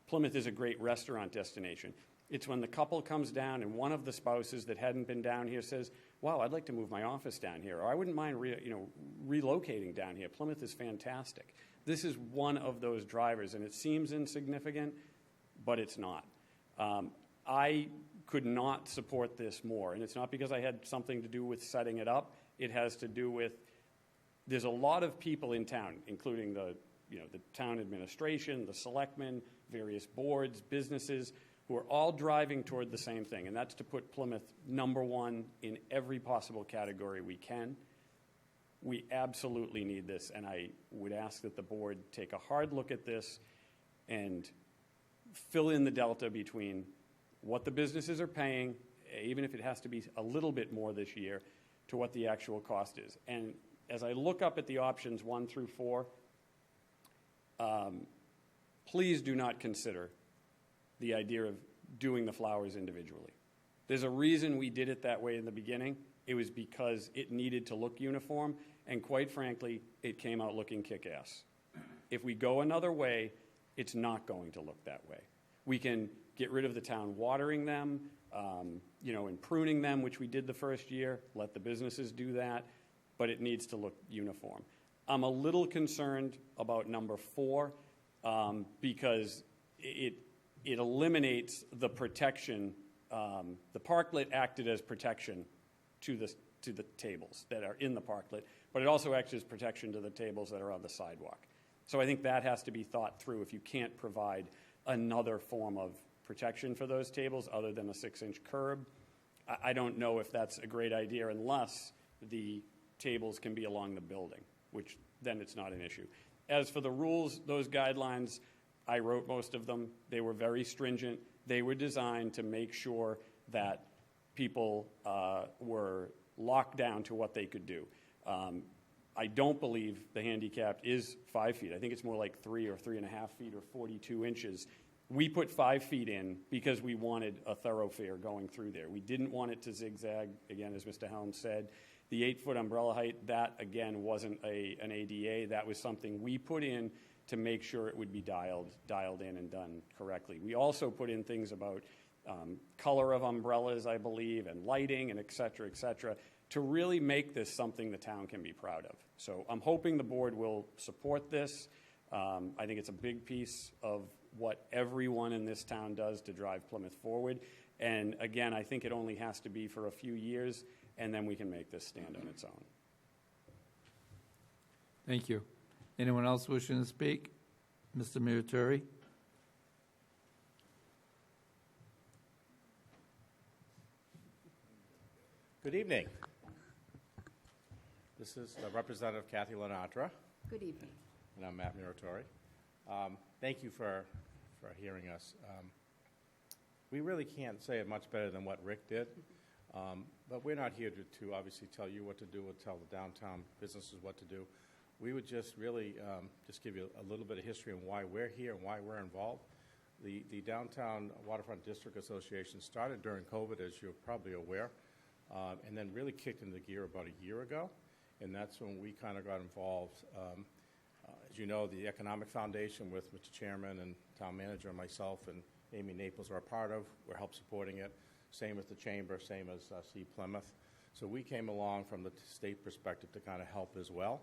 Plymouth is a great restaurant destination. It's when the couple comes down and one of the spouses that hadn't been down here says, wow, I'd like to move my office down here, or I wouldn't mind relocating down here. Plymouth is fantastic. This is one of those drivers, and it seems insignificant, but it's not. I could not support this more, and it's not because I had something to do with setting it up. It has to do with there's a lot of people in town, including the town administration, the selectmen, various boards, businesses, who are all driving toward the same thing, and that's to put Plymouth #1 in every possible category we can. We absolutely need this, and I would ask that the board take a hard look at this and fill in the delta between what the businesses are paying, even if it has to be a little bit more this year, to what the actual cost is. And as I look up at the options 1 through 4, please do not consider the idea of doing the flowers individually. There's a reason we did it that way in the beginning. It was because it needed to look uniform, and quite frankly, it came out looking kick-ass. If we go another way, it's not going to look that way. We can get rid of the town watering them, and pruning them, which we did the first year, let the businesses do that, but it needs to look uniform. I'm a little concerned about number 4 because it eliminates the protection. The parklet acted as protection to the tables that are in the parklet, but it also acts as protection to the tables that are on the sidewalk. So I think that has to be thought through if you can't provide another form of protection for those tables other than a 6-inch curb. I don't know if that's a great idea unless the tables can be along the building, which then it's not an issue. As for the rules, those guidelines, I wrote most of them. They were very stringent. They were designed to make sure that people were locked down to what they could do. I don't believe the handicapped is 5 feet. I think it's more like 3 or 3.5 feet or 42 inches. We put 5 feet in because we wanted a thoroughfare going through there. We didn't want it to zigzag, again, as Mr. Helm said. The 8-foot umbrella height, that, again, wasn't an ADA. That was something we put in to make sure it would be dialed in and done correctly. We also put in things about color of umbrellas, I believe, and lighting, and et cetera, to really make this something the town can be proud of. So I'm hoping the board will support this. I think it's a big piece of what everyone in this town does to drive Plymouth forward. And again, I think it only has to be for a few years, and then we can make this stand on its own. Thank you. Anyone else wishing to speak? Mr. Muratori? Good evening. This is Representative Kathy Lenatra. Good evening. And I'm Matt Muratori. Thank you for hearing us. We really can't say it much better than what Rick did, but we're not here to obviously tell you what to do or tell the downtown businesses what to do. We would just really just give you a little bit of history on why we're here and why we're involved. The Downtown Waterfront District Association started during COVID, as you're probably aware, and then really kicked into gear about a year ago, and that's when we kind of got involved. As you know, the Economic Foundation with Mr. Chairman and Town Manager and myself and Amy Naples are a part of. We're help supporting it. Same with the Chamber, same as C. Plymouth. So we came along from the state perspective to kind of help as well.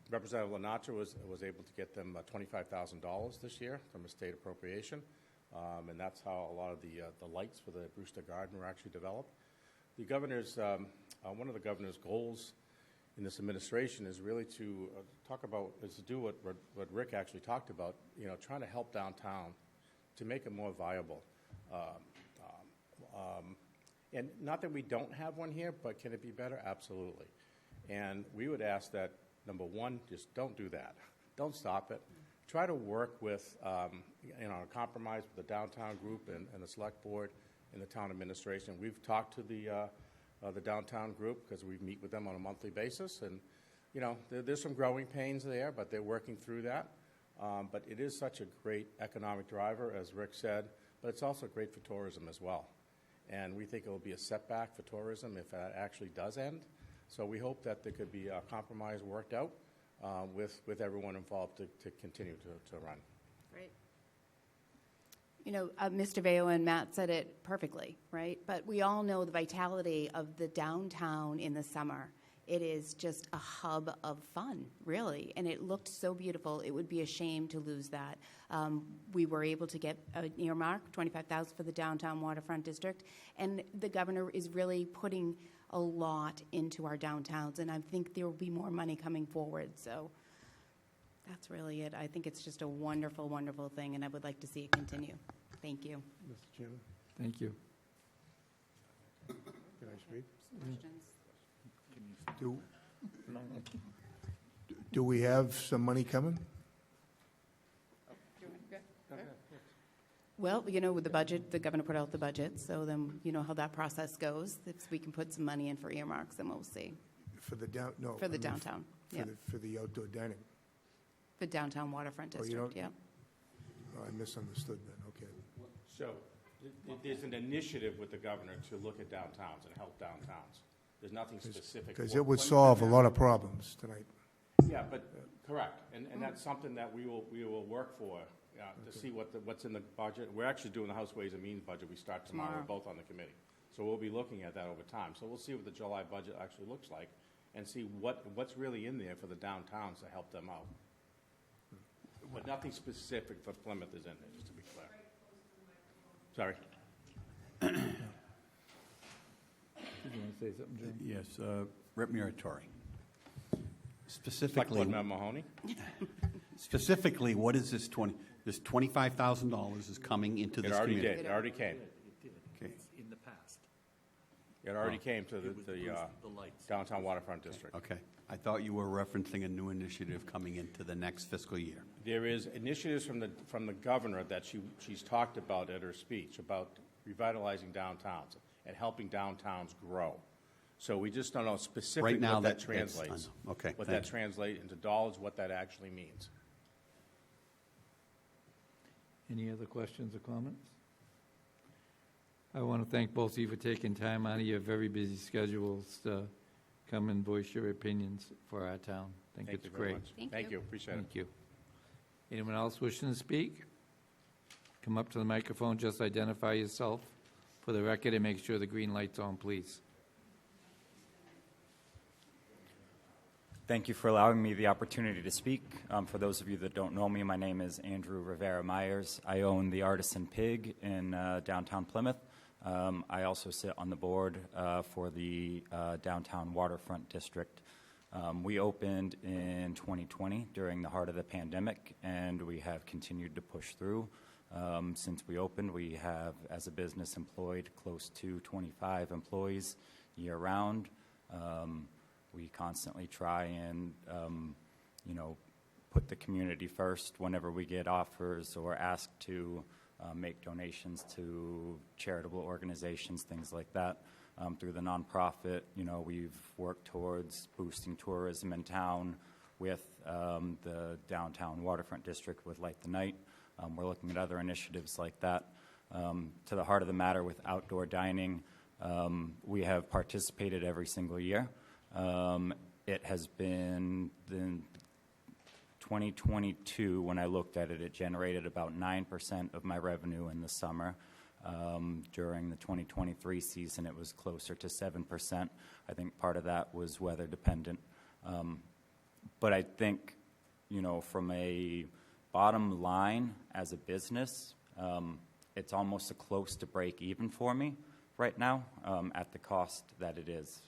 Representative Lenatra was able to get them $25,000 this year from a state appropriation, and that's how a lot of the lights for the Brewster Garden were actually developed. The governor's, one of the governor's goals in this administration is really to do what Rick actually talked about, trying to help downtown to make it more viable. And not that we don't have one here, but can it be better? Absolutely. And we would ask that, number one, just don't do that. Don't stop it. Try to work with, a compromise with the downtown group and the select board and the town administration. We've talked to the downtown group because we meet with them on a monthly basis. And, there's some growing pains there, but they're working through that. But it is such a great economic driver, as Rick said, but it's also great for tourism as well. And we think it will be a setback for tourism if that actually does end. So we hope that there could be a compromise worked out with everyone involved to continue to run. Great. Mr. Veo and Matt said it perfectly, right? But we all know the vitality of the downtown in the summer. It is just a hub of fun, really, and it looked so beautiful. It would be a shame to lose that. We were able to get an earmark, $25,000 for the downtown waterfront district, and the governor is really putting a lot into our downtowns, and I think there will be more money coming forward. So that's really it. I think it's just a wonderful, wonderful thing, and I would like to see it continue. Thank you. Mr. Chairman, Thank you. can I speak? Questions? Do we have some money coming? Well, with the budget, the governor put out the budget, so then you know how that process goes. If we can put some money in for earmarks, then we'll see. For the downtown, yeah. For the outdoor dining. The downtown waterfront district, yeah. Oh, I misunderstood then, okay. So there's an initiative with the governor to look at downtowns and help downtowns. There's nothing specific. Because it would solve a lot of problems tonight. Yeah, but correct, and that's something that we will work for to see what's in the budget. We're actually doing the House Ways and Means budget. We start tomorrow. We're both on the committee, so we'll be looking at that over time. So we'll see what the July budget actually looks like, and see what's really in there for the downtowns to help them out. But nothing specific for Plymouth is in there, just to be clear. Sorry. Did you want to say something, Jim? Yes, Rep. Muratori. Specifically, Mahoney. Specifically, what is this This $25,000 is coming into this community. It already came. Okay. In the past. It already came to the downtown waterfront district. Okay. I thought you were referencing a new initiative coming into the next fiscal year. There is initiatives from the governor that she's talked about at her speech about revitalizing downtowns and helping downtowns grow. So we just don't know specifically right now what that translates. Okay. What that translates into dollars, what that actually means. Any other questions or comments? I want to thank both of you for taking time out of your very busy schedules to come and voice your opinions for our town. I think it's great. Thank you. Appreciate it. Thank you. Anyone else wishing to speak? Come up to the microphone, just identify yourself for the record and make sure the green light's on, please. Thank you for allowing me the opportunity to speak. For those of you that don't know me, my name is Andrew Rivera Myers. I own the Artisan Pig in downtown Plymouth. I also sit on the board for the downtown waterfront district. We opened in 2020 during the heart of the pandemic, and we have continued to push through. Since we opened, we have, as a business, employed close to 25 employees year-round. We constantly try and, put the community first whenever we get offers or asked to make donations to charitable organizations, things like that. Through the nonprofit, we've worked towards boosting tourism in town with the downtown waterfront district with Light the Night. We're looking at other initiatives like that. To the heart of the matter with outdoor dining, we have participated every single year. It has been in 2022, when I looked at it, it generated about 9% of my revenue in the summer. During the 2023 season, it was closer to 7%. I think part of that was weather dependent. But I think, from a bottom line as a business, it's almost close to break even for me right now at the cost that it is.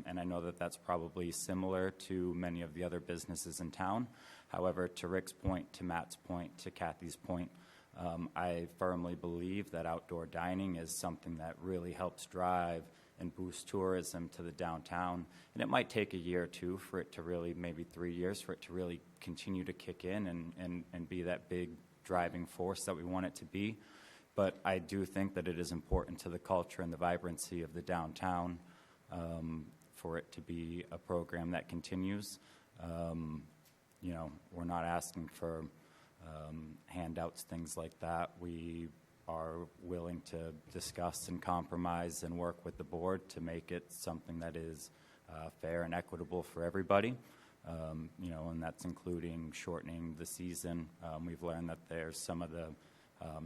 And I know that that's probably similar to many of the other businesses in town. However, to Rick's point, to Matt's point, to Kathy's point, I firmly believe that outdoor dining is something that really helps drive and boost tourism to the downtown. And it might take a year or two for it to really, maybe 3 years, for it to really continue to kick in and be that big driving force that we want it to be. But I do think that it is important to the culture and the vibrancy of the downtown for it to be a program that continues. We're not asking for handouts, things like that. We are willing to discuss and compromise and work with the board to make it something that is fair and equitable for everybody. And that's including shortening the season. We've learned that there's some of the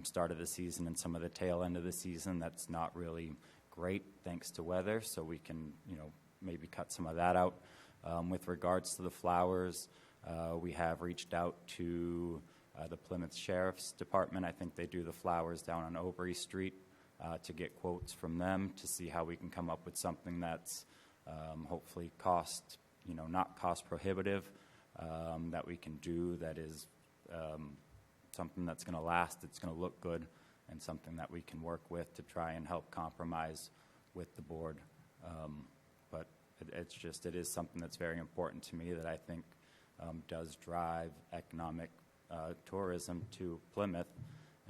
start of the season and some of the tail end of the season that's not really great thanks to weather, so we can, maybe cut some of that out. With regards to the flowers, we have reached out to the Plymouth Sheriff's Department. I think they do the flowers down on Obery Street, to get quotes from them to see how we can come up with something that's hopefully not cost prohibitive, that we can do that is something that's going to last, it's going to look good, and something that we can work with to try and help compromise with the board. But it is something that's very important to me that I think does drive economic tourism to Plymouth,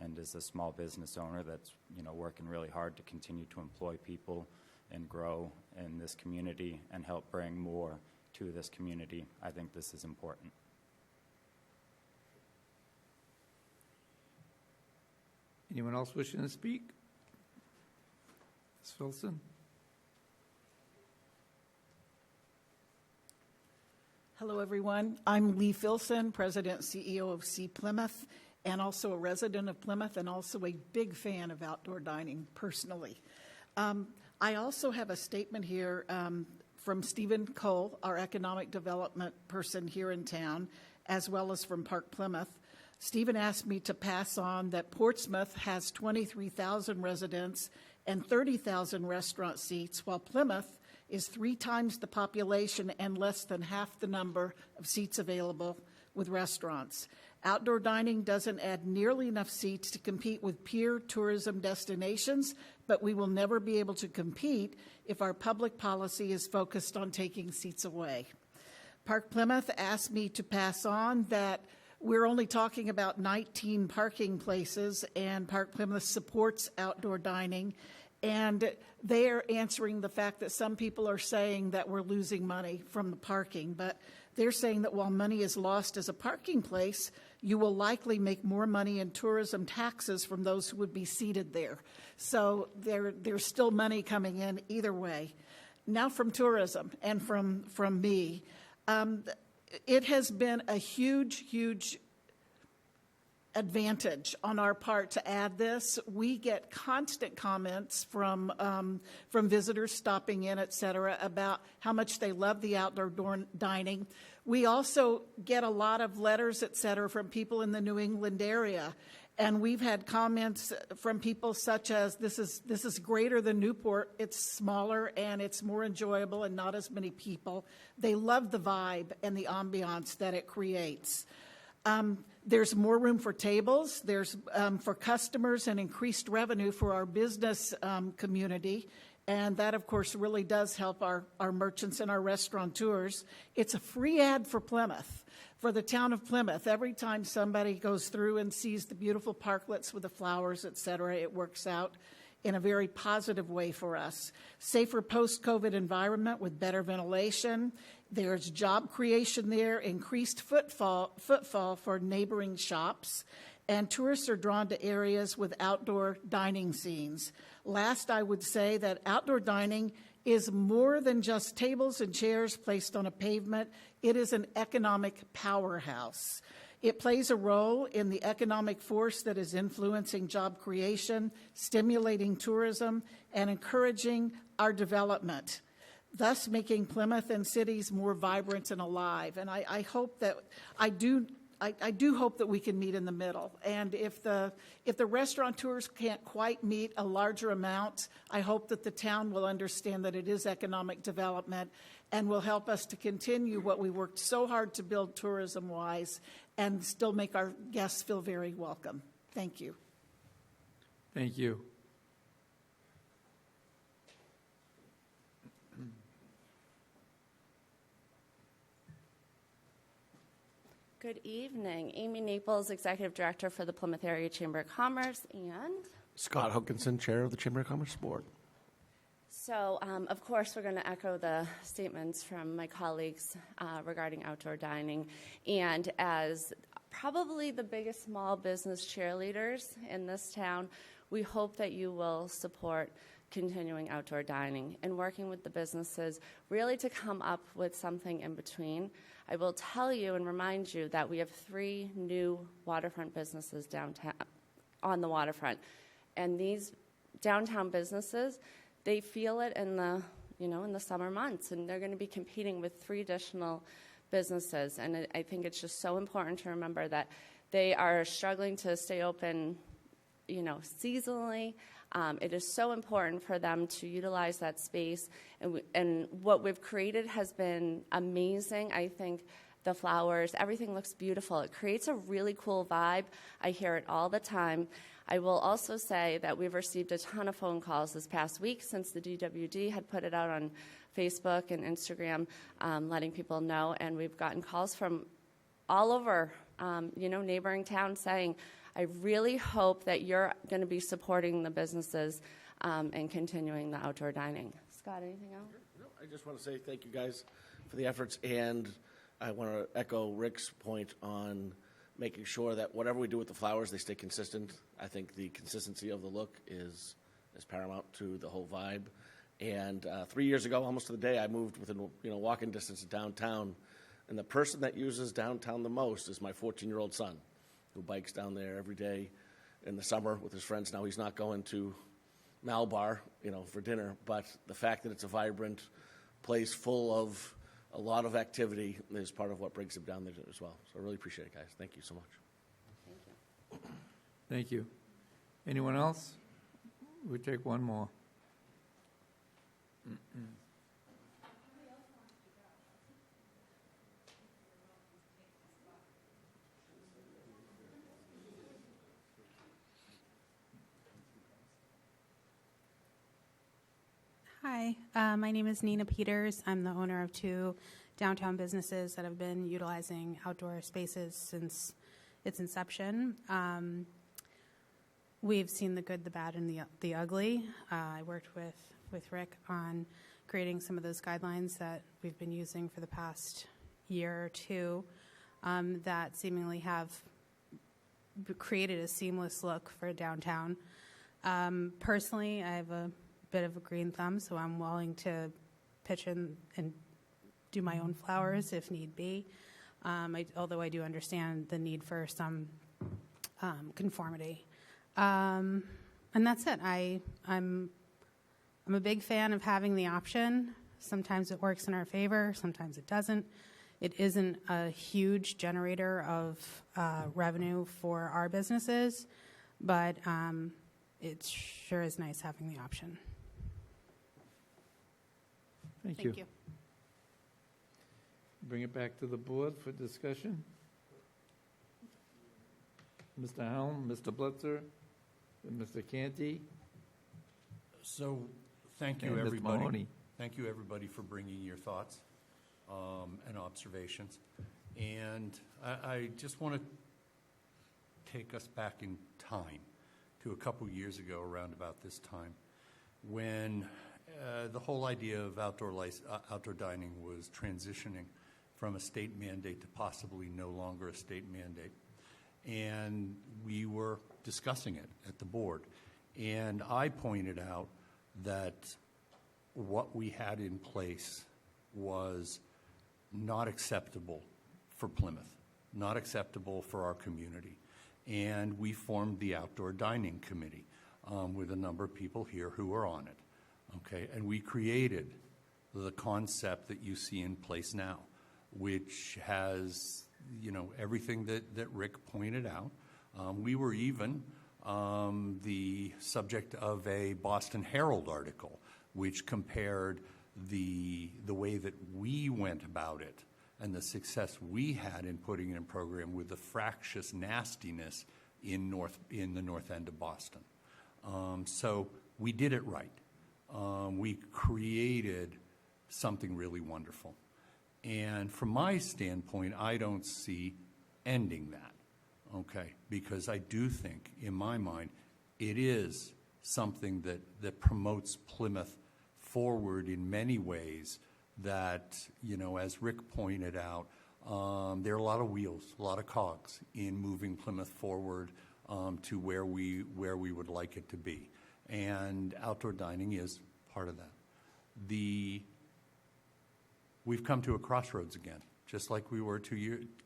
and as a small business owner that's working really hard to continue to employ people and grow in this community and help bring more to this community, I think this is important. Anyone else wishing to speak? Ms. Filson? Hello, everyone. I'm Lee Filson, President and CEO of Sea Plymouth, and also a resident of Plymouth, and also a big fan of outdoor dining, personally. I also have a statement here from Stephen Cole, our economic development person here in town, as well as from Park Plymouth. Stephen asked me to pass on that Portsmouth has 23,000 residents and 30,000 restaurant seats, while Plymouth is 3 times the population and less than half the number of seats available with restaurants. Outdoor dining doesn't add nearly enough seats to compete with peer tourism destinations, but we will never be able to compete if our public policy is focused on taking seats away. Park Plymouth asked me to pass on that we're only talking about 19 parking places, and Park Plymouth supports outdoor dining. And they are answering the fact that some people are saying that we're losing money from the parking, but they're saying that while money is lost as a parking place, you will likely make more money in tourism taxes from those who would be seated there. So there's still money coming in either way. Now from tourism and from me, it has been a huge advantage on our part to add this. We get constant comments from visitors stopping in, et cetera, about how much they love the outdoor dining. We also get a lot of letters, et cetera, from people in the New England area. And we've had comments from people such as, this is greater than Newport. It's smaller and it's more enjoyable and not as many people. They love the vibe and the ambiance that it creates. There's more room for tables. There's for customers and increased revenue for our business community. And that, of course, really does help our merchants and our restaurateurs. It's a free ad for Plymouth, for the town of Plymouth. Every time somebody goes through and sees the beautiful parklets with the flowers, et cetera, it works out in a very positive way for us. Safer post-COVID environment with better ventilation. There's job creation there, increased footfall for neighboring shops, and tourists are drawn to areas with outdoor dining scenes. Last, I would say that outdoor dining is more than just tables and chairs placed on a pavement. It is an economic powerhouse. It plays a role in the economic force that is influencing job creation, stimulating tourism, and encouraging our development, thus making Plymouth and cities more vibrant and alive. And I hope that I do hope that we can meet in the middle. And if the restaurateurs can't quite meet a larger amount, I hope that the town will understand that it is economic development and will help us to continue what we worked so hard to build tourism-wise and still make our guests feel very welcome. Thank you. Thank you. Good evening. Amy Naples, Executive Director for the Plymouth Area Chamber of Commerce, and Scott Hookinson, Chair of the Chamber of Commerce Board. so, of course, we're going to echo the statements from my colleagues regarding outdoor dining. And as probably the biggest small business cheerleaders in this town, we hope that you will support continuing outdoor dining and working with the businesses really to come up with something in between. I will tell you and remind you that we have 3 new waterfront businesses downtown on the waterfront. And these downtown businesses, they feel it in the, in the summer months, and they're going to be competing with 3 additional businesses. And I think it's just so important to remember that they are struggling to stay open, seasonally. It is so important for them to utilize that space. And what we've created has been amazing. I think the flowers, everything looks beautiful. It creates a really cool vibe. I hear it all the time. I will also say that we've received a ton of phone calls this past week since the DWD had put it out on Facebook and Instagram, letting people know. And we've gotten calls from all over, neighboring towns saying, I really hope that you're going to be supporting the businesses and continuing the outdoor dining. Scott, anything else? No, I just want to say thank you guys for the efforts, and I want to echo Rick's point on making sure that whatever we do with the flowers, they stay consistent. I think the consistency of the look is paramount to the whole vibe. And 3 years ago, almost to the day, I moved within walking distance of downtown, and the person that uses downtown the most is my 14-year-old son, who bikes down there every day in the summer with his friends. Now he's not going to Malbar, for dinner, but the fact that it's a vibrant place full of a lot of activity is part of what brings him down there as well. So I really appreciate it, guys. Thank you so much. Thank you. Thank you. Anyone else? We'll take one more. Hi, my name is Nina Peters. I'm the owner of 2 downtown businesses that have been utilizing outdoor spaces since its inception. We've seen the good, the bad, and the ugly. I worked with Rick on creating some of those guidelines that we've been using for the past year or 2 that seemingly have created a seamless look for downtown. Personally, I have a bit of a green thumb, so I'm willing to pitch in and do my own flowers if need be, although I do understand the need for some conformity. And that's it. I'm a big fan of having the option. Sometimes it works in our favor, sometimes it doesn't. It isn't a huge generator of revenue for our businesses, but it sure is nice having the option. Thank you. Bring it back to the board for discussion. Mr. Helm, Mr. Blitzer, and Mr. Canty. So, thank you, And Ms. everybody. Mahoney. Thank you, everybody, for bringing your thoughts and observations. And I just want to take us back in time to a couple years ago, around about this time, when the whole idea of outdoor dining was transitioning from a state mandate to possibly no longer a state mandate. And we were discussing it at the board. And I pointed out that what we had in place was not acceptable for Plymouth, not acceptable for our community. And we formed the Outdoor Dining Committee with a number of people here who are on it. Okay, and we created the concept that you see in place now, which has, you know, everything that Rick pointed out. We were even the subject of a Boston Herald article, which compared the way that we went about it and the success we had in putting it in program with the fractious nastiness in the north end of Boston. So we did it right. We created something really wonderful. And from my standpoint, I don't see ending that, okay? Because I do think, in my mind, it is something that promotes Plymouth forward in many ways that, you know, as Rick pointed out, there are a lot of wheels, a lot of cogs in moving Plymouth forward to where we would like it to be. And outdoor dining is part of that. We've come to a crossroads again, just like we were a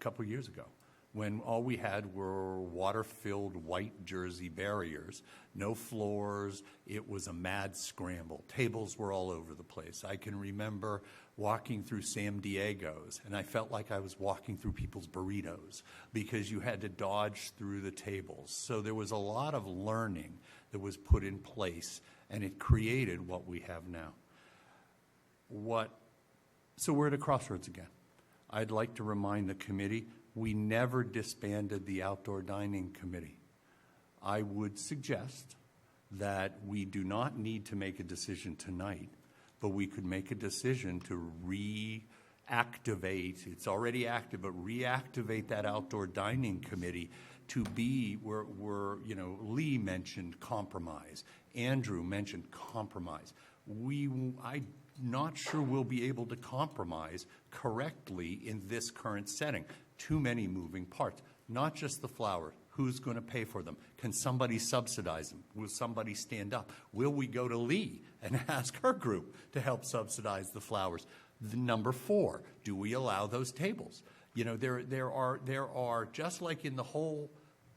couple years ago, when all we had were water-filled white jersey barriers, no floors. It was a mad scramble. Tables were all over the place. I can remember walking through San Diego's, and I felt like I was walking through people's burritos because you had to dodge through the tables. So there was a lot of learning that was put in place, and it created what we have now. So we're at a crossroads again. I'd like to remind the committee, we never disbanded the Outdoor Dining Committee. I would suggest that we do not need to make a decision tonight, but we could make a decision to reactivate, it's already active, but reactivate that Outdoor Dining Committee to be where you know, Lee mentioned compromise. Andrew mentioned compromise. I'm not sure we'll be able to compromise correctly in this current setting. Too many moving parts, not just the flower. Who's going to pay for them? Can somebody subsidize them? Will somebody stand up? Will we go to Lee and ask her group to help subsidize the flowers? Number 4, do we allow those tables? You know, there are just like in the whole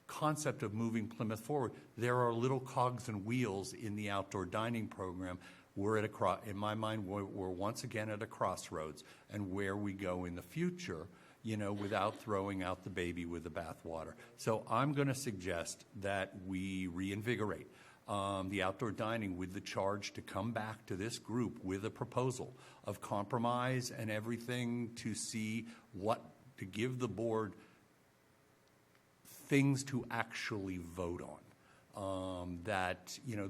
concept of moving Plymouth forward, there are little cogs and wheels in the outdoor dining program. We're at in my mind, we're once again at a crossroads, and where we go in the future, you know, without throwing out the baby with the bathwater. So I'm going to suggest that we reinvigorate the outdoor dining with the charge to come back to this group with a proposal of compromise and everything to see to give the board things to actually vote on. That, you know,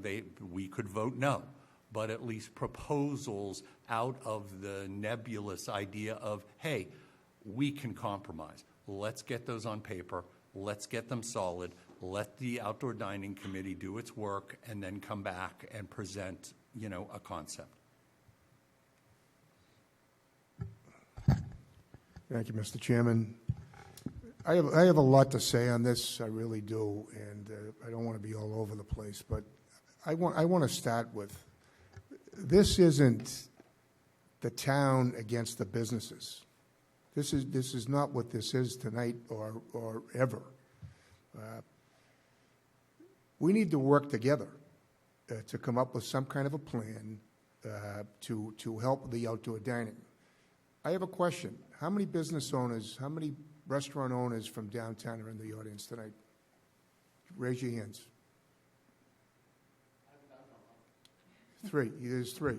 we could vote no, but at least proposals out of the nebulous idea of, hey, we can compromise. Let's get those on paper. Let's get them solid. Let the Outdoor Dining Committee do its work and then come back and present, you know, a concept. Thank you, Mr. Chairman. I have a lot to say on this, I really do, and I don't want to be all over the place, but I want to start with, this isn't the town against the businesses. This is not what this is tonight or ever. We need to work together to come up with some kind of a plan to help the outdoor dining. I have a question. How many business owners, how many restaurant owners from downtown are in the audience tonight? Raise your hands. 3. There's 3.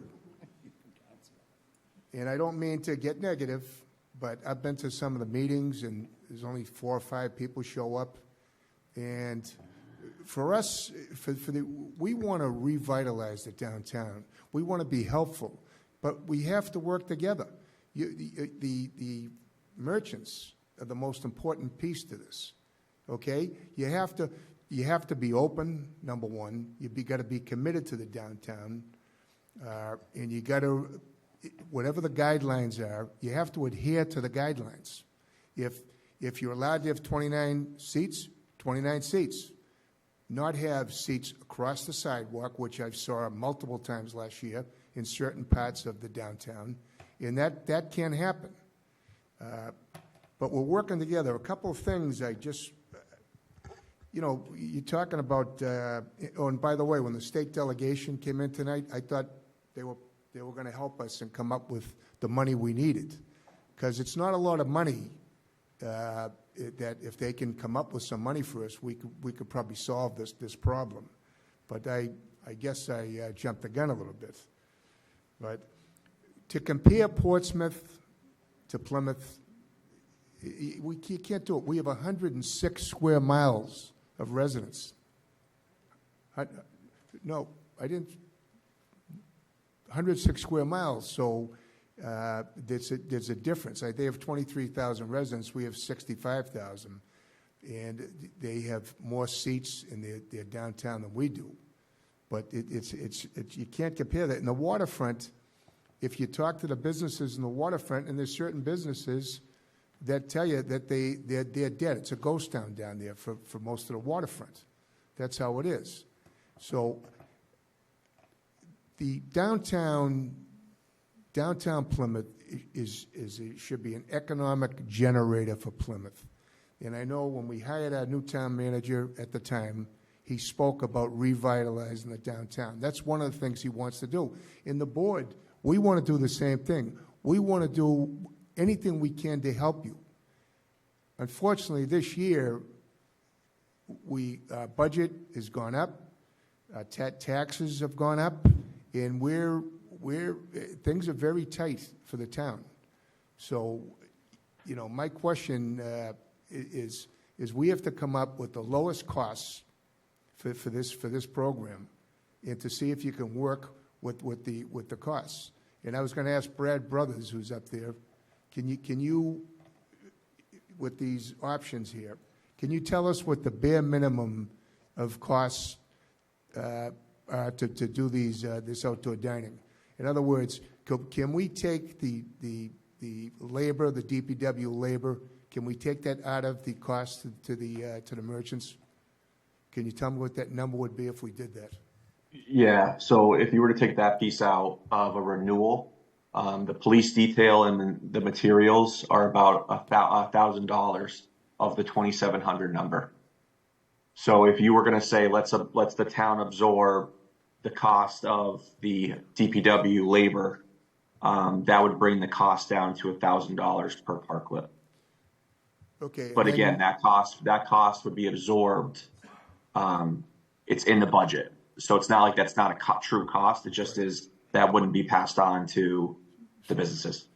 And I don't mean to get negative, but I've been to some of the meetings, and there's only 4 or 5 people show up. And for us, we want to revitalize the downtown. We want to be helpful, but we have to work together. The merchants are the most important piece to this. Okay, you have to be open. Number one, got to be committed to the downtown, and you got to, whatever the guidelines are, you have to adhere to the guidelines. If you're allowed to have 29 seats, 29 seats. Not have seats across the sidewalk, which I saw multiple times last year in certain parts of the downtown, and that can happen. But we're working together. A couple of things I just, you're talking about, oh, and by the way, when the state delegation came in tonight, I thought they were going to help us and come up with the money we needed, because it's not a lot of money. That if they can come up with some money for us, we could probably solve this problem. But I guess I jumped the gun a little bit. But to compare Portsmouth to Plymouth, you can't do it. We have 106 square miles of residence. No, I didn't. 106 square miles, so there's a difference. They have 23,000 residents. We have 65,000, and they have more seats in their downtown than we do. But you can't compare that. In the waterfront, if you talk to the businesses in the waterfront, and there's certain businesses that tell you that they're dead. It's a ghost town down there for most of the waterfront. That's how it is. So the downtown Plymouth should be an economic generator for Plymouth. And I know when we hired our new town manager at the time, he spoke about revitalizing the downtown. That's one of the things he wants to do. In the board, we want to do the same thing. We want to do anything we can to help you. Unfortunately, this year, our budget has gone up, taxes have gone up, and things are very tight for the town. So, my question is we have to come up with the lowest costs for this program, and to see if you can work with the costs. And I was going to ask Brad Brothers, who's up there, can you, with these options here, can you tell us what the bare minimum of costs to do this outdoor dining? In other words, can we take the labor, the DPW labor, can we take that out of the cost to the merchants? Can you tell me what that number would be if we did that? Yeah, so if you were to take that piece out of a renewal, the police detail and the materials are about $1,000 of the 2,700 number. So if you were going to say, let's the town absorb the cost of the DPW labor, that would bring the cost down to $1,000 per parklet. Okay. But again, that cost would be absorbed. It's in the budget, so it's not like that's not a true cost. It just is that wouldn't be passed on to the businesses.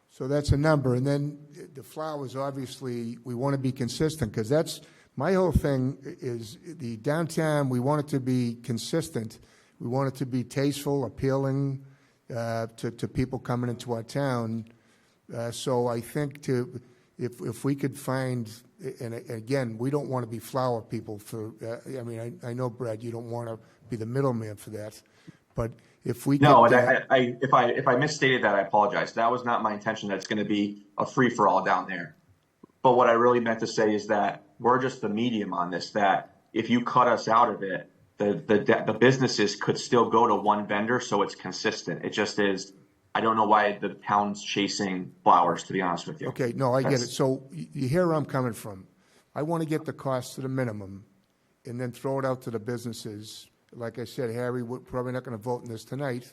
So that's a number, and then the flowers. Obviously, we want to be consistent, because that's my whole thing. Is the downtown? We want it to be consistent. We want it to be tasteful, appealing to people coming into our town. So I think if we could find, and again, we don't want to be flower people for. I know, Brad, you don't want to be the middleman for that, but if we no, could, and if I misstated that, I apologize. That was not my intention. That it's going to be a free for all down there. But what I really meant to say is that we're just the medium on this. That if you cut us out of it, the businesses could still go to one vendor, so it's consistent. It just is. I don't know why the town's chasing flowers, to be honest with you. Okay, no, I get it. So you hear where I'm coming from. I want to get the cost to the minimum and then throw it out to the businesses. Like I said, Harry, we're probably not going to vote in this tonight,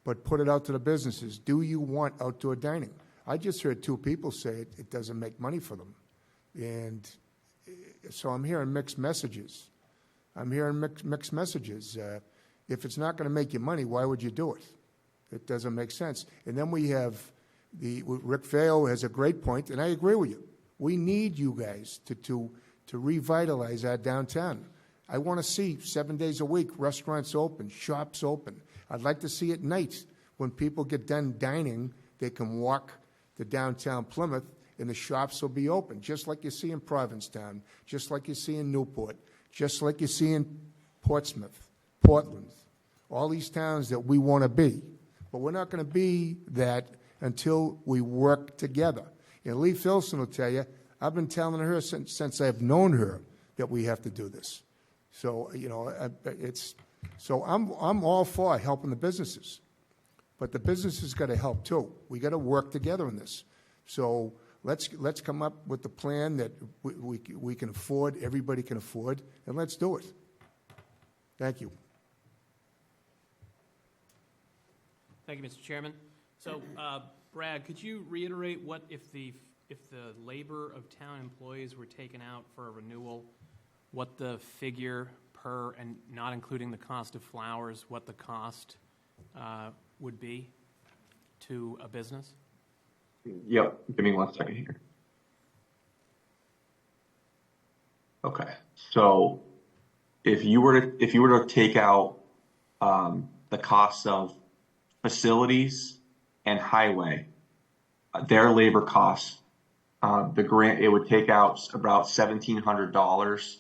but put it out to the businesses. Do you want outdoor dining? I just heard two people say it doesn't make money for them. And so I'm hearing mixed messages. Mixed messages. If it's not going to make you money, why would you do it? It doesn't make sense. And then we have Rick Feo has a great point, and I agree with you. We need you guys to revitalize our downtown. I want to see 7 days a week, restaurants open, shops open. I'd like to see at night when people get done dining, they can walk to downtown Plymouth and the shops will be open, just like you see in Provincetown, just like you see in Newport, just like you see in Portsmouth, Portland, all these towns that we want to be. But we're not going to be that until we work together. And Lee Filson will tell you, I've been telling her since I've known her that we have to do this. So, I'm all for helping the businesses. But the businesses got to help too. We got to work together in this. So let's come up with the plan that we can afford, everybody can afford, and let's do it. Thank you. Thank you, Mr. Chairman. So, Brad, could you reiterate what if the labor of town employees were taken out for a renewal, what the figure per, and not including the cost of flowers, what the cost would be to a business? Yep. Give me 1 second here. Okay. So if you were to take out the costs of facilities and highway, their labor costs, it would take out about $1,700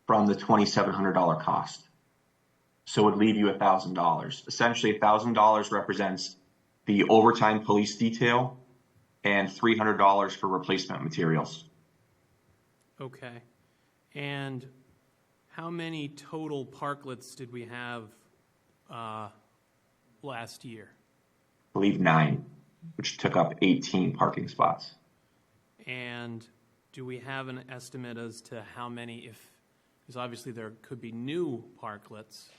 from the $2,700 cost. So it would leave you $1,000. Essentially, $1,000 represents the overtime police detail and $300 for replacement materials. Okay. And how many total parklets did we have last year? I believe 9, which took up 18 parking spots. And do we have an estimate as to how many, because obviously there could be new parklets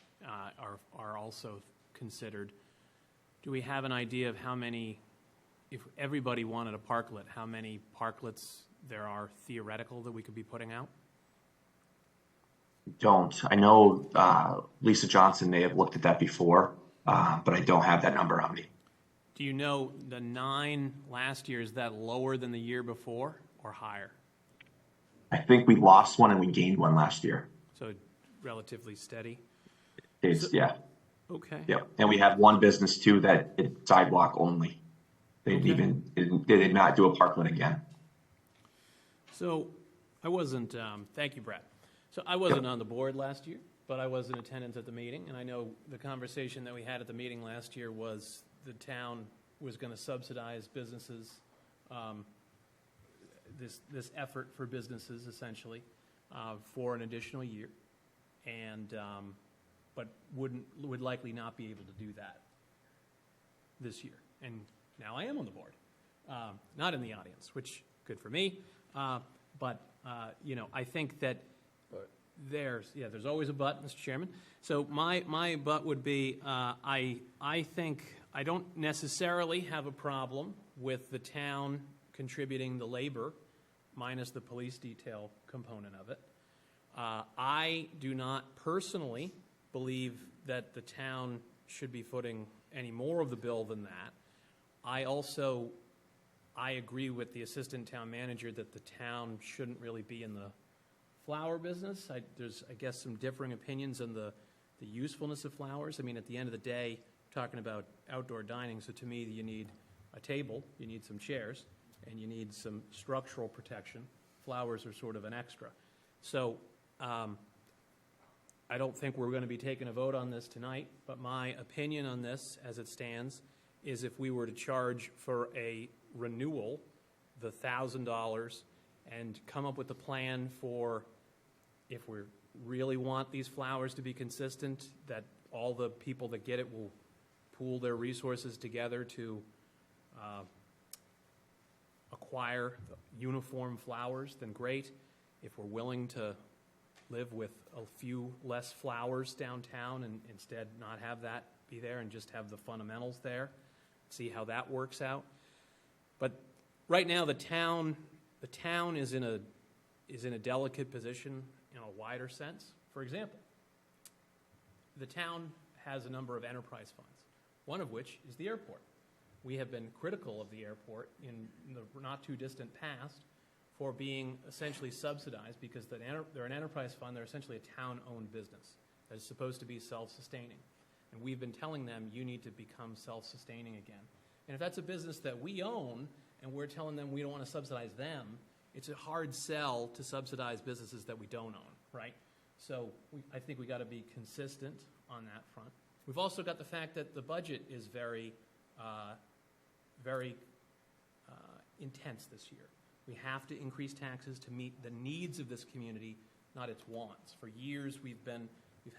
are also considered. Do we have an idea of how many, if everybody wanted a parklet, how many parklets there are theoretical that we could be putting out? Don't. I know Lisa Johnson may have looked at that before, but I don't have that number on me. Do you know the 9 last year, is that lower than the year before or higher? I think we lost one and we gained one last year. So relatively steady? Yeah. Okay. Yeah. And we had one business too that is sidewalk only. They did not do a parklet again. So I wasn't, thank you, Brad. So I wasn't on the board last year, but I was in attendance at the meeting, and I know the conversation that we had at the meeting last year was the town was going to subsidize businesses, this effort for businesses essentially for an additional year, and but would likely not be able to do that this year. And now I am on the board, not in the audience, which good for me. But I think that there's always a but, Mr. Chairman. So my but would be I think I don't necessarily have a problem with the town contributing the labor minus the police detail component of it. I do not personally believe that the town should be footing any more of the bill than that. I agree with the assistant town manager that the town shouldn't really be in the flower business. There's, I guess, some differing opinions on the usefulness of flowers. I mean, at the end of the day, we're talking about outdoor dining, so to me, you need a table, you need some chairs, and you need some structural protection. Flowers are sort of an extra. So I don't think we're going to be taking a vote on this tonight, but my opinion on this, as it stands, is if we were to charge for a renewal the $1,000 and come up with a plan for if we really want these flowers to be consistent, that all the people that get it will pool their resources together to acquire uniform flowers, then great. If we're willing to live with a few less flowers downtown and instead not have that be there and just have the fundamentals there, see how that works out. But right now, the town is in a delicate position in a wider sense. For example, the town has a number of enterprise funds, one of which is the airport. We have been critical of the airport in the not too distant past for being essentially subsidized because they're an enterprise fund. They're essentially a town-owned business that is supposed to be self-sustaining. And we've been telling them, you need to become self-sustaining again. And if that's a business that we own and we're telling them we don't want to subsidize them, it's a hard sell to subsidize businesses that we don't own, right? So I think we got to be consistent on that front. We've also got the fact that the budget is very intense this year. We have to increase taxes to meet the needs of this community, not its wants. For years, we've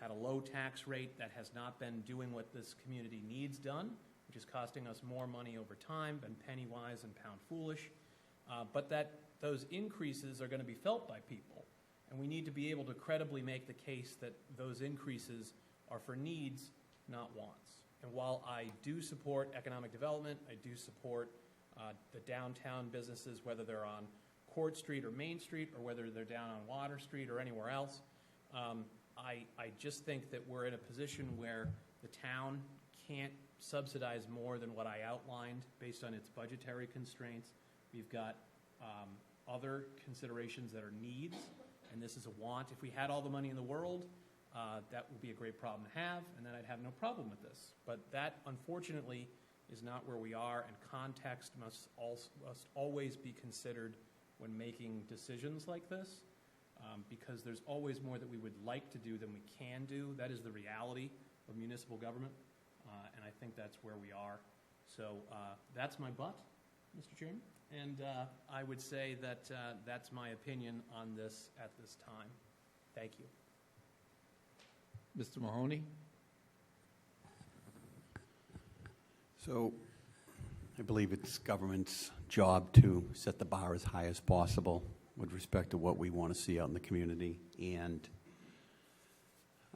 had a low tax rate that has not been doing what this community needs done, which is costing us more money over time, been penny wise and pound foolish. But those increases are going to be felt by people, and we need to be able to credibly make the case that those increases are for needs, not wants. And while I do support economic development, I do support the downtown businesses, whether they're on Court Street or Main Street, or whether they're down on Water Street or anywhere else, I just think that we're in a position where the town can't subsidize more than what I outlined based on its budgetary constraints. We've got other considerations that are needs, and this is a want. If we had all the money in the world, that would be a great problem to have, and then I'd have no problem with this. But that, unfortunately, is not where we are, and context must always be considered when making decisions like this, because there's always more that we would like to do than we can do. That is the reality of municipal government, and I think that's where we are. So that's my butt, Mr. Chairman, and I would say that that's my opinion on this at this time. Thank you. Mr. Mahoney? So I believe it's government's job to set the bar as high as possible with respect to what we want to see out in the community. And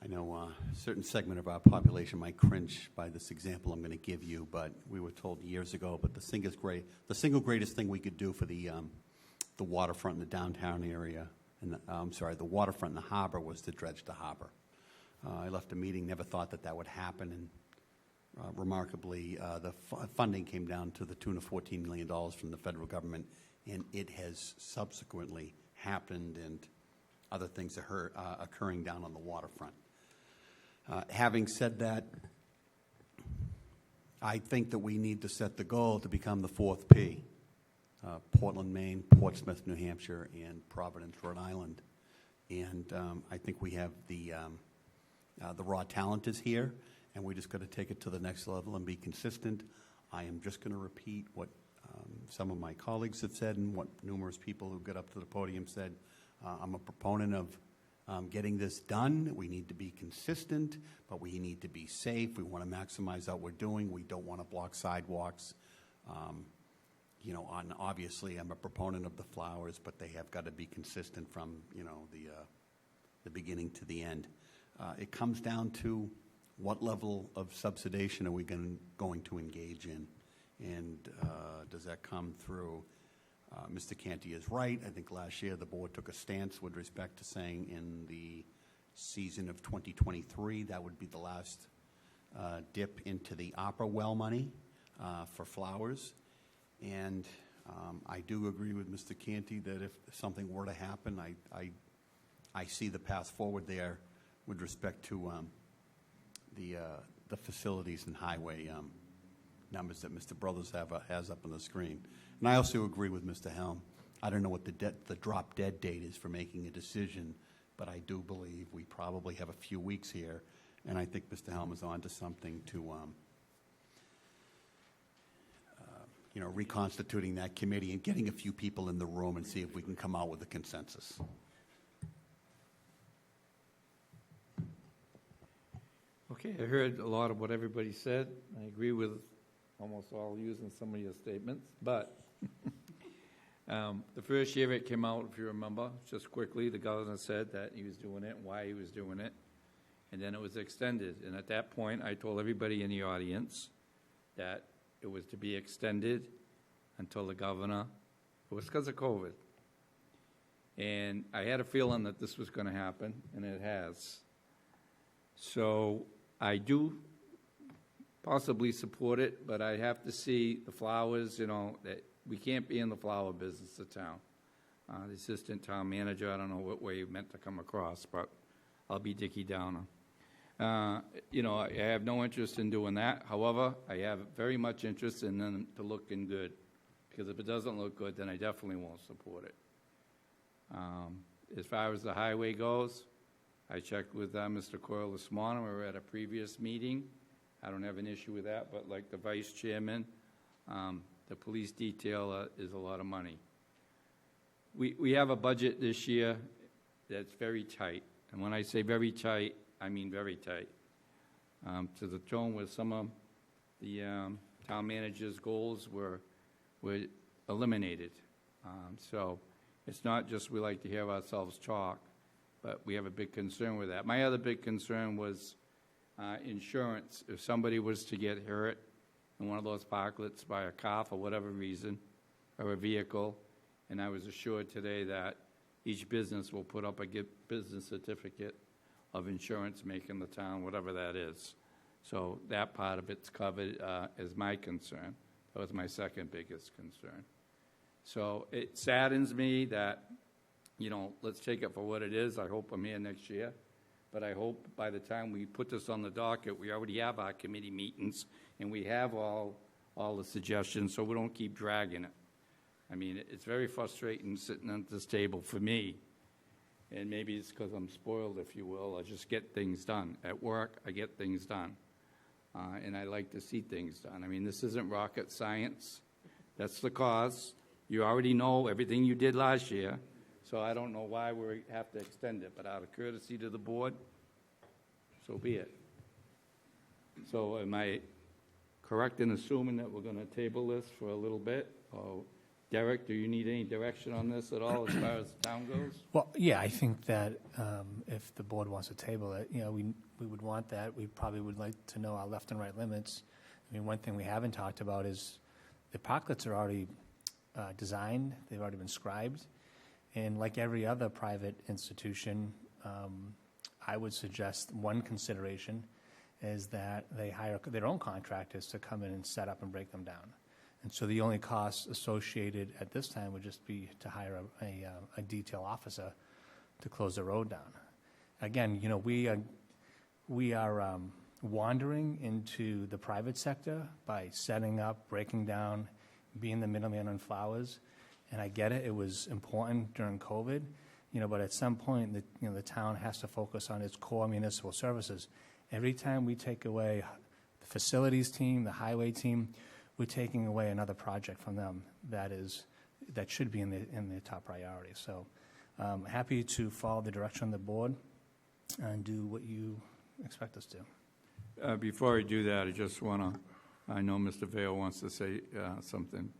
I know a certain segment of our population might cringe by this example I'm going to give you, but we were told years ago, but the single greatest thing we could do for the waterfront in the downtown area, and the waterfront in the harbor, was to dredge the harbor. I left a meeting, never thought that would happen, and remarkably, the funding came down to the tune of $14 million from the federal government, and it has subsequently happened, and other things are occurring down on the waterfront. Having said that, I think that we need to set the goal to become the fourth P, Portland, Maine, Portsmouth, New Hampshire, and Providence, Rhode Island. And I think we have the raw talent is here, and we just got to take it to the next level and be consistent. I am just going to repeat what some of my colleagues have said and what numerous people who got up to the podium said. I'm a proponent of getting this done. We need to be consistent, but we need to be safe. We want to maximize what we're doing. We don't want to block sidewalks. Obviously, I'm a proponent of the flowers, but they have got to be consistent from, the beginning to the end. It comes down to what level of subsidization are we going to engage in, and does that come through? Mr. Canty is right. I think last year the board took a stance with respect to saying in the season of 2023 that would be the last dip into the opera well money for flowers. And I do agree with Mr. Canty that if something were to happen, I see the path forward there with respect to the facilities and highway numbers that Mr. Brothers has up on the screen. And I also agree with Mr. Helm. I don't know what the drop dead date is for making a decision, but I do believe we probably have a few weeks here, and I think Mr. Helm is on to something to reconstituting that committee and getting a few people in the room and see if we can come out with a consensus. Okay, I heard a lot of what everybody said. I agree with almost all using some of your statements, but the first year it came out, if you remember, just quickly, the governor said that he was doing it and why he was doing it, and then it was extended. And at that point, I told everybody in the audience that it was to be extended until the governor. It was because of COVID. And I had a feeling that this was going to happen, and it has. So I do possibly support it, but I have to see the flowers, that we can't be in the flower business of town. The assistant town manager, I don't know what way you meant to come across, but I'll be Dickie Downer. I have no interest in doing that. However, I have very much interest in them to looking good, because if it doesn't look good, then I definitely won't support it. As far as the highway goes, I checked with Mr. Coyle this morning. We were at a previous meeting. I don't have an issue with that, but like the vice chairman, the police detail is a lot of money. We have a budget this year that's very tight. And when I say very tight, I mean very tight. To the tone where some of the town manager's goals were eliminated. So it's not just we like to hear ourselves talk, but we have a big concern with that. My other big concern was insurance. If somebody was to get hurt in one of those parklets by a car for whatever reason, or a vehicle, and I was assured today that each business will put up a business certificate of insurance making the town, whatever that is. So that part of it's covered as my concern. That was my second biggest concern. So it saddens me that, let's take it for what it is. I hope I'm here next year. But I hope by the time we put this on the docket, we already have our committee meetings and we have all the suggestions so we don't keep dragging it. I mean, it's very frustrating sitting at this table for me. And maybe it's because I'm spoiled, if you will. I just get things done. At work, I get things done. And I like to see things done. I mean, this isn't rocket science. That's the cause. You already know everything you did last year. So I don't know why we have to extend it. But out of courtesy to the board, so be it. So am I correct in assuming that we're going to table this for a little bit? Or Derek, do you need any direction on this at all as far as the town goes? Well, yeah, I think that if the board wants to table it, we would want that. We probably would like to know our left and right limits. I mean, one thing we haven't talked about is the parklets are already designed. They've already been scribed. And like every other private institution, I would suggest one consideration is that they hire their own contractors to come in and set up and break them down. And so the only costs associated at this time would just be to hire a detail officer to close the road down. Again, we are wandering into the private sector by setting up, breaking down, being the middleman on flowers. And I get it; it was important during COVID, but at some point, the town has to focus on its core municipal services. Every time we take away the facilities team, the highway team, we're taking away another project from them that should be in the top priority. So happy to follow the direction of the board and do what you expect us to. Before I do that, I know Mr. Vail wants to say something.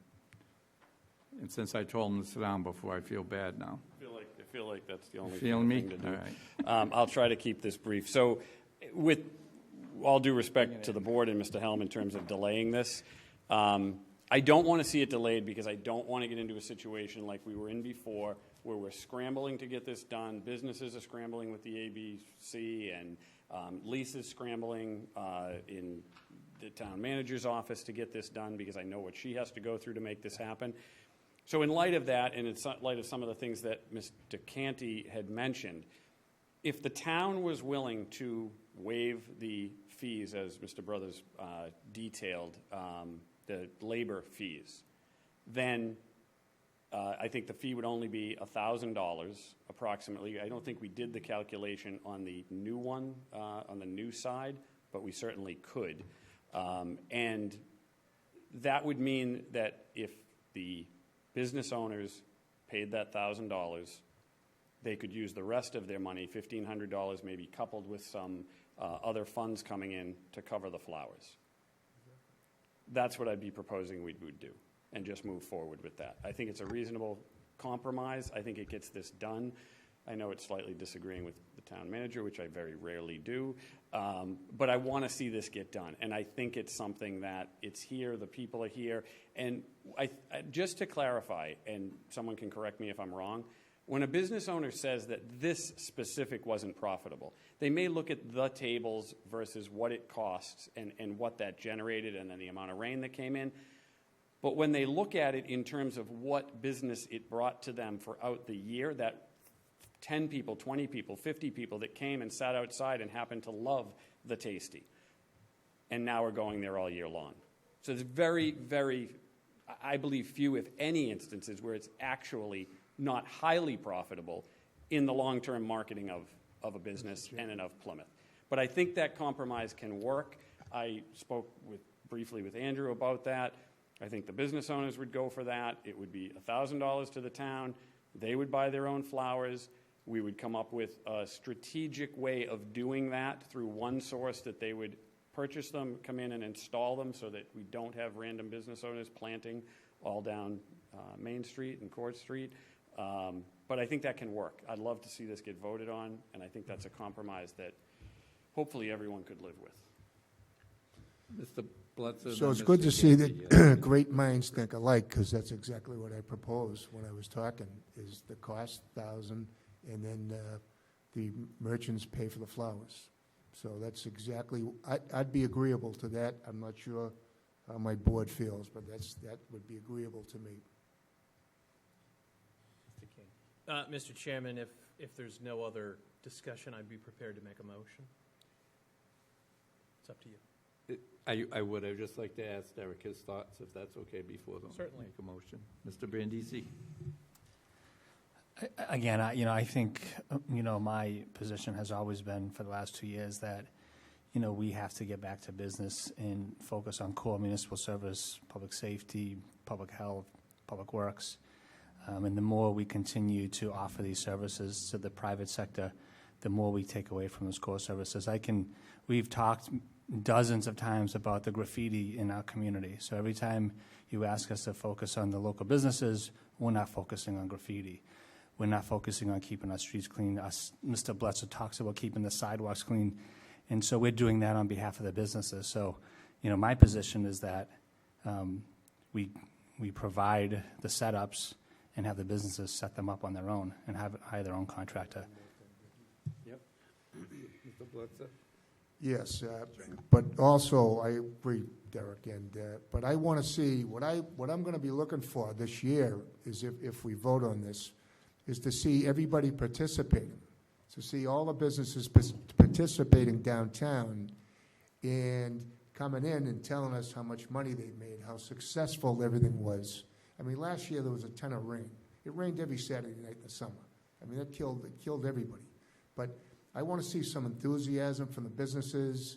And since I told him to sit down before, I feel bad now. I feel like that's the only Feeling me? thing to do. All right. I'll try to keep this brief. So with all due respect to the board and Mr. Helm in terms of delaying this, I don't want to see it delayed because I don't want to get into a situation like we were in before where we're scrambling to get this done. Businesses are scrambling with the ABC and Lisa's scrambling in the town manager's office to get this done because I know what she has to go through to make this happen. So in light of that, and in light of some of the things that Mr. Canty had mentioned, if the town was willing to waive the fees, as Mr. Brothers detailed, the labor fees, then I think the fee would only be $1,000 approximately. I don't think we did the calculation on the new one, on the new side, but we certainly could. And that would mean that if the business owners paid that $1,000, they could use the rest of their money, $1,500 maybe coupled with some other funds coming in to cover the flowers. That's what I'd be proposing we would do and just move forward with that. I think it's a reasonable compromise. I think it gets this done. I know it's slightly disagreeing with the town manager, which I very rarely do. But I want to see this get done. And I think it's something that it's here, the people are here. And just to clarify, and someone can correct me if I'm wrong, when a business owner says that this specific wasn't profitable, they may look at the tables versus what it costs and what that generated and then the amount of rain that came in. But when they look at it in terms of what business it brought to them throughout the year, that 10 people, 20 people, 50 people that came and sat outside and happened to love the Tasty, and now are going there all year long. So there's very, very, I believe, few, if any, instances where it's actually not highly profitable in the long-term marketing of a business and of Plymouth. But I think that compromise can work. I spoke briefly with Andrew about that. I think the business owners would go for that. It would be $1,000 to the town. They would buy their own flowers. We would come up with a strategic way of doing that through one source that they would purchase them, come in and install them so that we don't have random business owners planting all down Main Street and Court Street. But I think that can work. I'd love to see this get voted on, and I think that's a compromise that hopefully everyone could live with. Mr. Blitzer. So it's good to see that great minds think alike, because that's exactly what I proposed when I was talking, is the cost, 1,000, and then the merchants pay for the flowers. So that's exactly, I'd be agreeable to that. I'm not sure how my board feels, but that would be agreeable to me. Mr. Chairman, if there's no other discussion, I'd be prepared to make a motion. It's up to you. I would. I'd just like to ask Derek his thoughts, if that's okay, before the Certainly. make a motion. Mr. Brandisi. Again, I think, my position has always been for the last 2 years that, we have to get back to business and focus on core municipal service, public safety, public health, public works. And the more we continue to offer these services to the private sector, the more we take away from those core services. We've talked dozens of times about the graffiti in our community. So every time you ask us to focus on the local businesses, we're not focusing on graffiti. We're not focusing on keeping our streets clean. Mr. Blitzer talks about keeping the sidewalks clean. And so we're doing that on behalf of the businesses. So, my position is that we provide the setups and have the businesses set them up on their own and hire their own contractor. Yep. Mr. Blitzer. Yes, but also I agree, Derek, but I want to see, what I'm going to be looking for this year is, if we vote on this, is to see everybody participating, to see all the businesses participating downtown and coming in and telling us how much money they made, how successful everything was. I mean, last year there was a ton of rain. It rained every Saturday night in the summer. I mean, it killed everybody. But I want to see some enthusiasm from the businesses,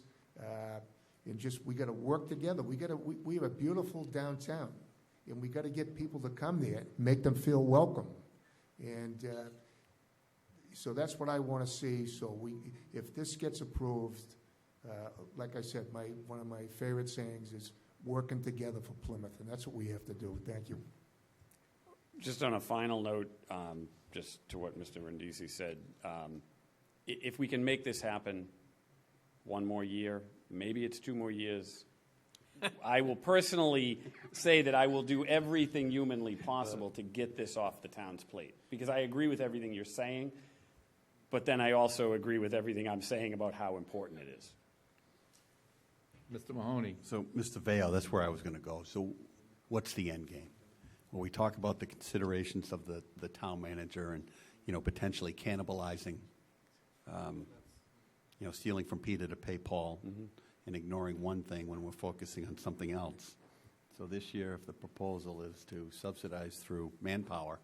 and we got to work together. We have a beautiful downtown, and we got to get people to come there, make them feel welcome, and so that's what I want to see. So if this gets approved, like I said, one of my favorite sayings is working together for Plymouth, and that's what we have to do. Thank you. Just on a final note, just to what Mr. Rendisi said, if we can make this happen one more year, maybe it's 2 more years, I will personally say that I will do everything humanly possible to get this off the town's plate, because I agree with everything you're saying, but then I also agree with everything I'm saying about how important it is. Mr. Mahoney. So, Mr. Vail, that's where I was going to go. So what's the end game? When we talk about the considerations of the town manager and, potentially cannibalizing, stealing from Peter to pay Paul, and ignoring one thing when we're focusing on something else. So this year, if the proposal is to subsidize through manpower,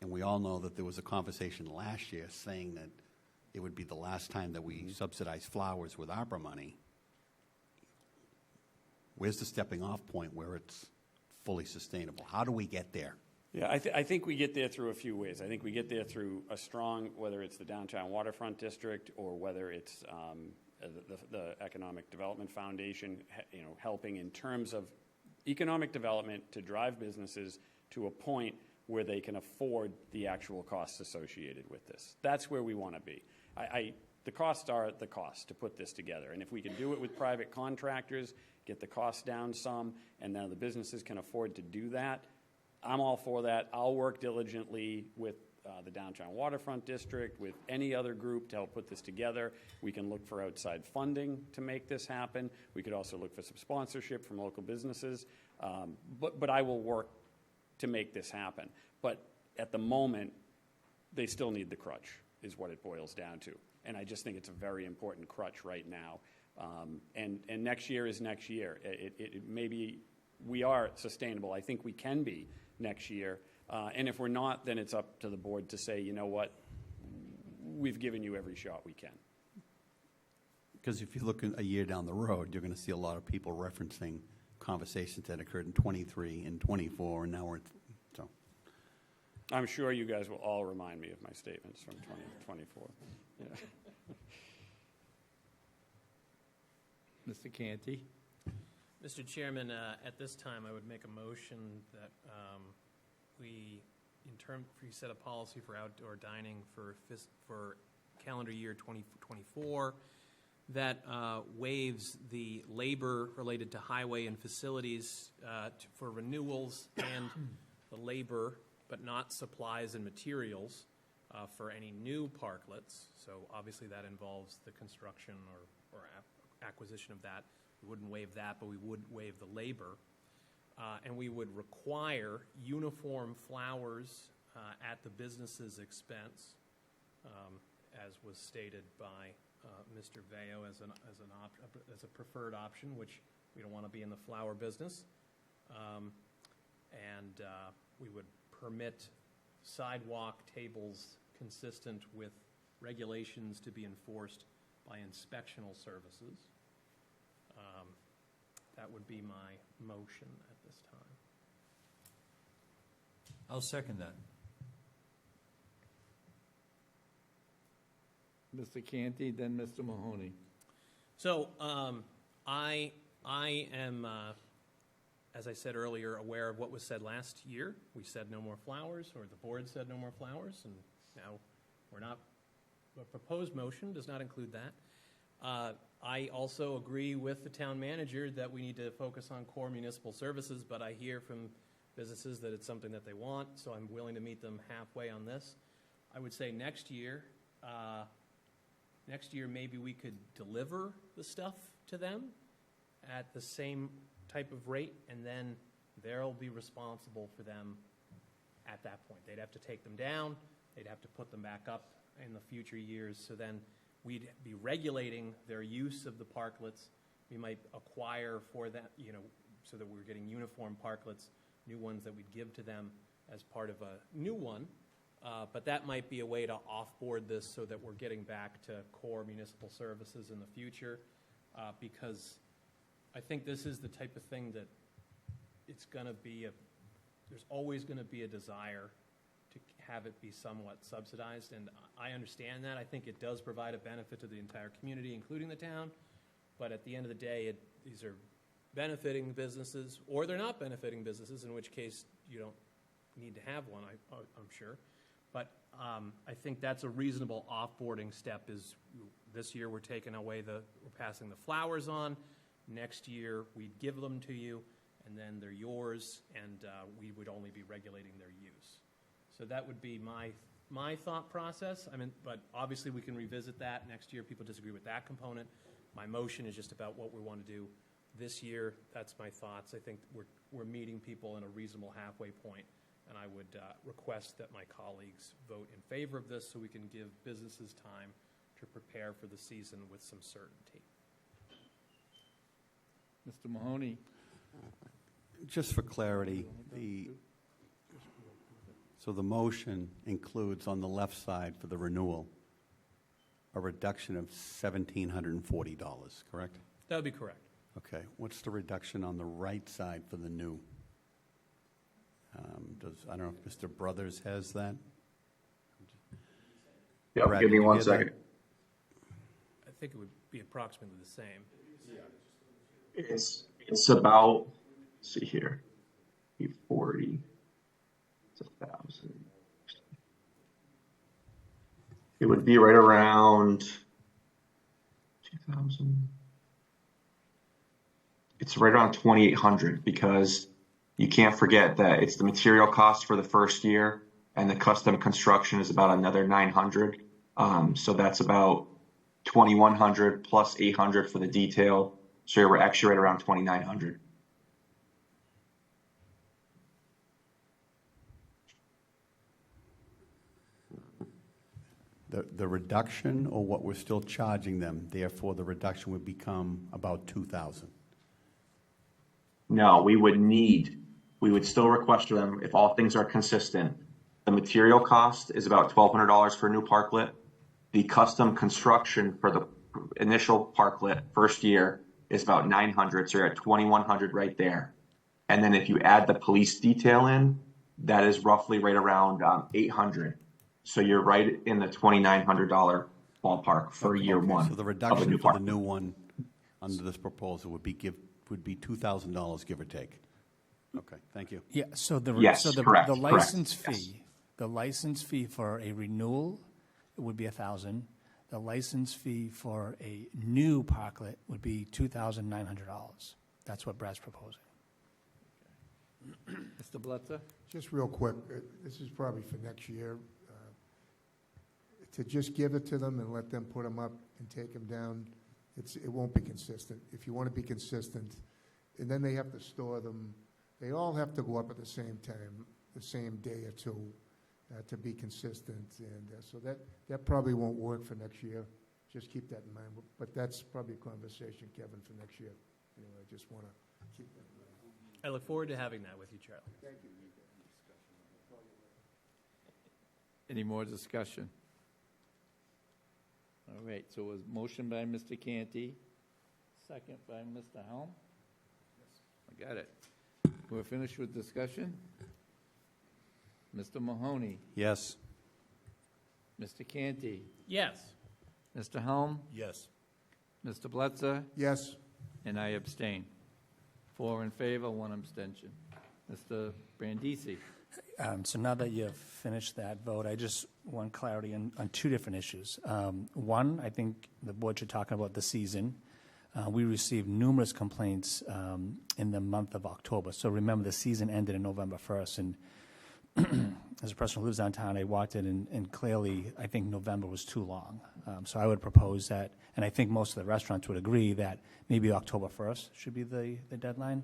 and we all know that there was a conversation last year saying that it would be the last time that we subsidize flowers with ARPA money, where's the stepping off point where it's fully sustainable? How do we get there? Yeah, I think we get there through a few ways. I think we get there through a strong, whether it's the Downtown Waterfront District or whether it's the Economic Development Foundation, helping in terms of economic development to drive businesses to a point where they can afford the actual costs associated with this. That's where we want to be. The costs are the cost to put this together. And if we can do it with private contractors, get the costs down some, and then the businesses can afford to do that, I'm all for that. I'll work diligently with the Downtown Waterfront District, with any other group to help put this together. We can look for outside funding to make this happen. We could also look for some sponsorship from local businesses. But I will work to make this happen. But at the moment, they still need the crutch, is what it boils down to. And I just think it's a very important crutch right now. And next year is next year. Maybe we are sustainable. I think we can be next year. And if we're not, then it's up to the board to say, you know what, we've given you every shot we can. Because if you look a year down the road, you're going to see a lot of people referencing conversations that occurred in 23 and 24, and now we're so. I'm sure you guys will all remind me of my statements from 2024. Yeah. Mr. Canty? Mr. Chairman, at this time, I would make a motion that we set a policy for outdoor dining for calendar year 2024 that waives the labor related to highway and facilities for renewals and the labor, but not supplies and materials for any new parklets. So obviously that involves the construction or acquisition of that. We wouldn't waive that, but we would waive the labor. And we would require uniform flowers at the business's expense, as was stated by Mr. Veo as a preferred option, which we don't want to be in the flower business. And we would permit sidewalk tables consistent with regulations to be enforced by inspectional services. That would be my motion at this time. I'll second that. Mr. Canty, then Mr. Mahoney. So I am, as I said earlier, aware of what was said last year. We said no more flowers, or the board said no more flowers, and now we're not. The proposed motion does not include that. I also agree with the town manager that we need to focus on core municipal services, but I hear from businesses that it's something that they want, so I'm willing to meet them halfway on this. I would say next year maybe we could deliver the stuff to them at the same type of rate, and then they'll be responsible for them at that point. They'd have to take them down, they'd have to put them back up in the future years, so then we'd be regulating their use of the parklets. We might acquire for that, so that we're getting uniform parklets, new ones that we'd give to them as part of a new one. But that might be a way to offboard this so that we're getting back to core municipal services in the future, because I think this is the type of thing that it's going to be there's always going to be a desire to have it be somewhat subsidized, and I understand that. I think it does provide a benefit to the entire community, including the town, but at the end of the day, these are benefiting businesses, or they're not benefiting businesses, in which case you don't need to have one, I'm sure. But I think that's a reasonable offboarding step. Is this year we're passing the flowers on. Next year we'd give them to you, and then they're yours, and we would only be regulating their use. So that would be my thought process. But obviously we can revisit that next year. People disagree with that component. My motion is just about what we want to do this year. That's my thoughts. I think we're meeting people in a reasonable halfway point, and I would request that my colleagues vote in favor of this so we can give businesses time to prepare for the season with some certainty. Mr. Mahoney. Just for clarity, so the motion includes on the left side for the renewal a reduction of $1,740, correct? That would be correct. Okay. What's the reduction on the right side for the new? I don't know if Mr. Brothers has that. Yeah, Brad, give me did you one get second. that? I think it would be approximately the same. It's about, let's see here, 40. It's 1,000. It would be right around 2,000. It's right around 2,800 because you can't forget that it's the material cost for the first year, and the custom construction is about another 900. So that's about 2,100 plus 800 for the detail. So we're actually right around 2,900. The reduction, or what we're still charging them, therefore the reduction would become about 2,000. No, we would still request for them, if all things are consistent, the material cost is about $1,200 for a new parklet. The custom construction for the initial parklet first year is about 900, so you're at 2,100 right there. And then if you add the police detail in, that is roughly right around 800. So you're right in the $2,900 ballpark for year one. So the reduction for the new one under this proposal would be $2,000, give or take. Okay, thank you. Yeah, so the correct, the license correct, yes. fee, the license fee for a renewal would be $1,000. The license fee for a new parklet would be $2,900. That's what Brad's proposing. Mr. Blitzer? Just real quick, this is probably for next year, to just give it to them and let them put them up and take them down, it won't be consistent. If you want to be consistent, and then they have to store them, they all have to go up at the same time, the same day or two, to be consistent, and so that probably won't work for next year. Just keep that in mind, but that's probably a conversation, Kevin, for next year. Anyway, I just want to keep that in mind. I look forward to having that with you, Charlie. Thank you. Any more discussion? All right, so it was motion by Mr. Canty, second by Mr. Helm? I got it. We're finished with discussion? Mr. Mahoney? Yes. Mr. Canty? Yes. Mr. Helm? Yes. Mr. Blitzer? Yes. And I abstain. 4 in favor, 1 abstention. Mr. Brandisi? So now that you've finished that vote, I just want clarity on two different issues. One, I think the board should talk about the season. We received numerous complaints in the month of October. So remember, the season ended on November 1st. And as a person who lives downtown, I walked in, and clearly, I think November was too long. So I would propose that, and I think most of the restaurants would agree, that maybe October 1st should be the deadline.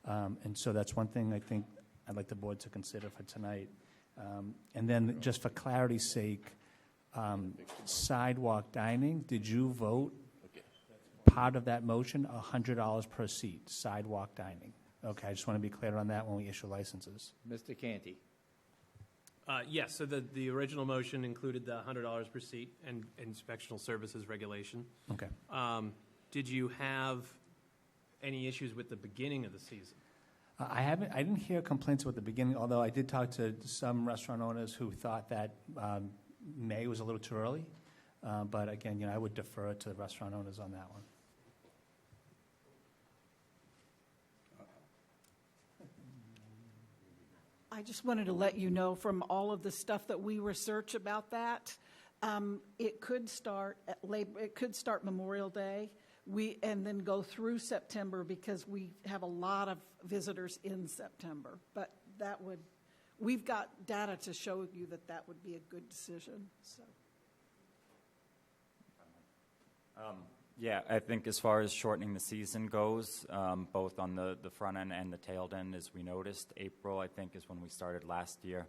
And so that's one thing I think I'd like the board to consider for tonight. And then just for clarity's sake, sidewalk dining, did you vote part of that motion, $100 per seat, sidewalk dining? Okay, I just want to be clear on that when we issue licenses. Mr. Canty? Yes, so the original motion included the $100 per seat and inspectional services regulation. Okay. Did you have any issues with the beginning of the season? I didn't hear complaints about the beginning, although I did talk to some restaurant owners who thought that May was a little too early. But again, I would defer to the restaurant owners on that one. I just wanted to let you know from all of the stuff that we research about that, it could start Memorial Day. And then go through September because we have a lot of visitors in September. But we've got data to show you that would be a good decision. So. Yeah, I think as far as shortening the season goes, both on the front end and the tail end, as we noticed, April, I think, is when we started last year.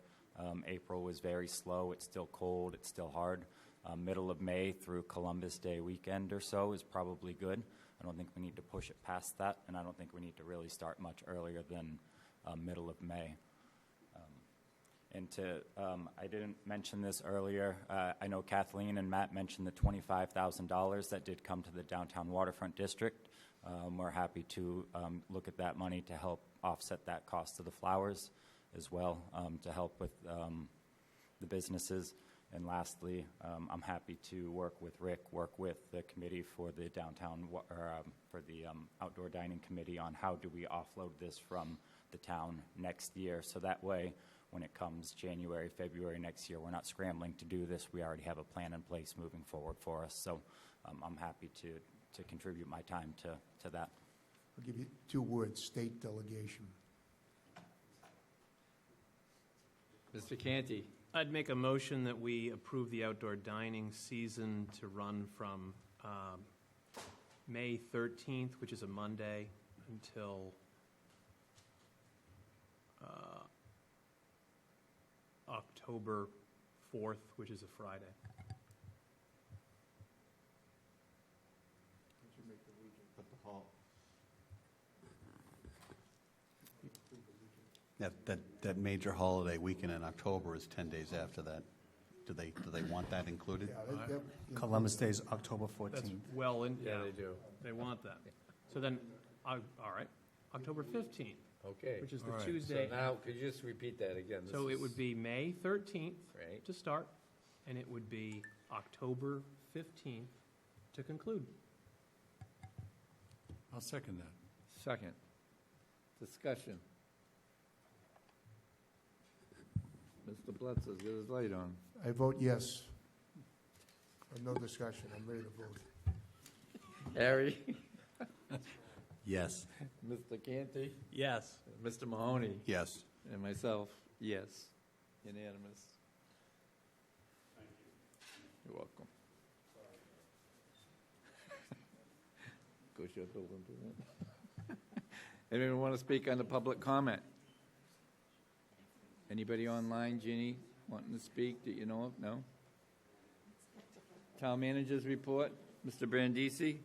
April was very slow. It's still cold. It's still hard. Middle of May through Columbus Day weekend or so is probably good. I don't think we need to push it past that, and I don't think we need to really start much earlier than middle of May. I didn't mention this earlier. I know Kathleen and Matt mentioned the $25,000 that did come to the downtown waterfront district. We're happy to look at that money to help offset that cost of the flowers as well, to help with the businesses. And lastly, I'm happy to work with Rick, work with the committee for the outdoor dining committee on how do we offload this from the town next year. So that way when it comes January, February next year, we're not scrambling to do this. We already have a plan in place moving forward for us. So I'm happy to contribute my time to that. I'll give you 2 words, state delegation. Mr. Canty. I'd make a motion that we approve the outdoor dining season to run from May 13th, which is a Monday, until October 4th, which is a Friday. That major holiday weekend in October is 10 days after that. Do they want that included? Columbus Day is October 14th. That's well in. Yeah, they do. They want that. So then, all right, October 15th. Okay. Which is the All right. Tuesday. So now, could you just repeat that again? So it would be May 13th Right. to start, and it would be October 15th to conclude. I'll second that. Second. Discussion. Mr. Bledsoe's got his light on. I vote yes. No discussion, I'm ready to vote. Harry? Yes. Mr. Canty? Yes. Mr. Mahoney? Yes. And myself, yes. Unanimous. Thank you. You're welcome. Go shut the window. Anyone want to speak on the public comment? Anybody online, Ginny, wanting to speak that you know of? No? Town managers report, Mr. Brandisi?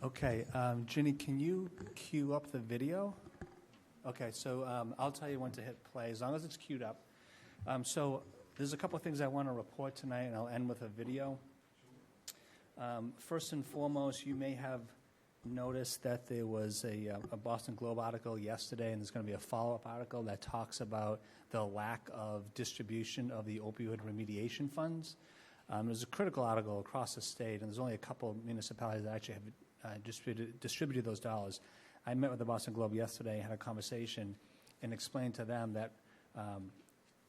Okay, Ginny, can you cue up the video? Okay, so I'll tell you when to hit play, as long as it's queued up. So there's a couple of things I want to report tonight, and I'll end with a video. First and foremost, you may have noticed that there was a Boston Globe article yesterday, and there's going to be a follow-up article that talks about the lack of distribution of the opioid remediation funds. There's a critical article across the state, and there's only a couple of municipalities that actually have distributed those dollars. I met with the Boston Globe yesterday, had a conversation, and explained to them that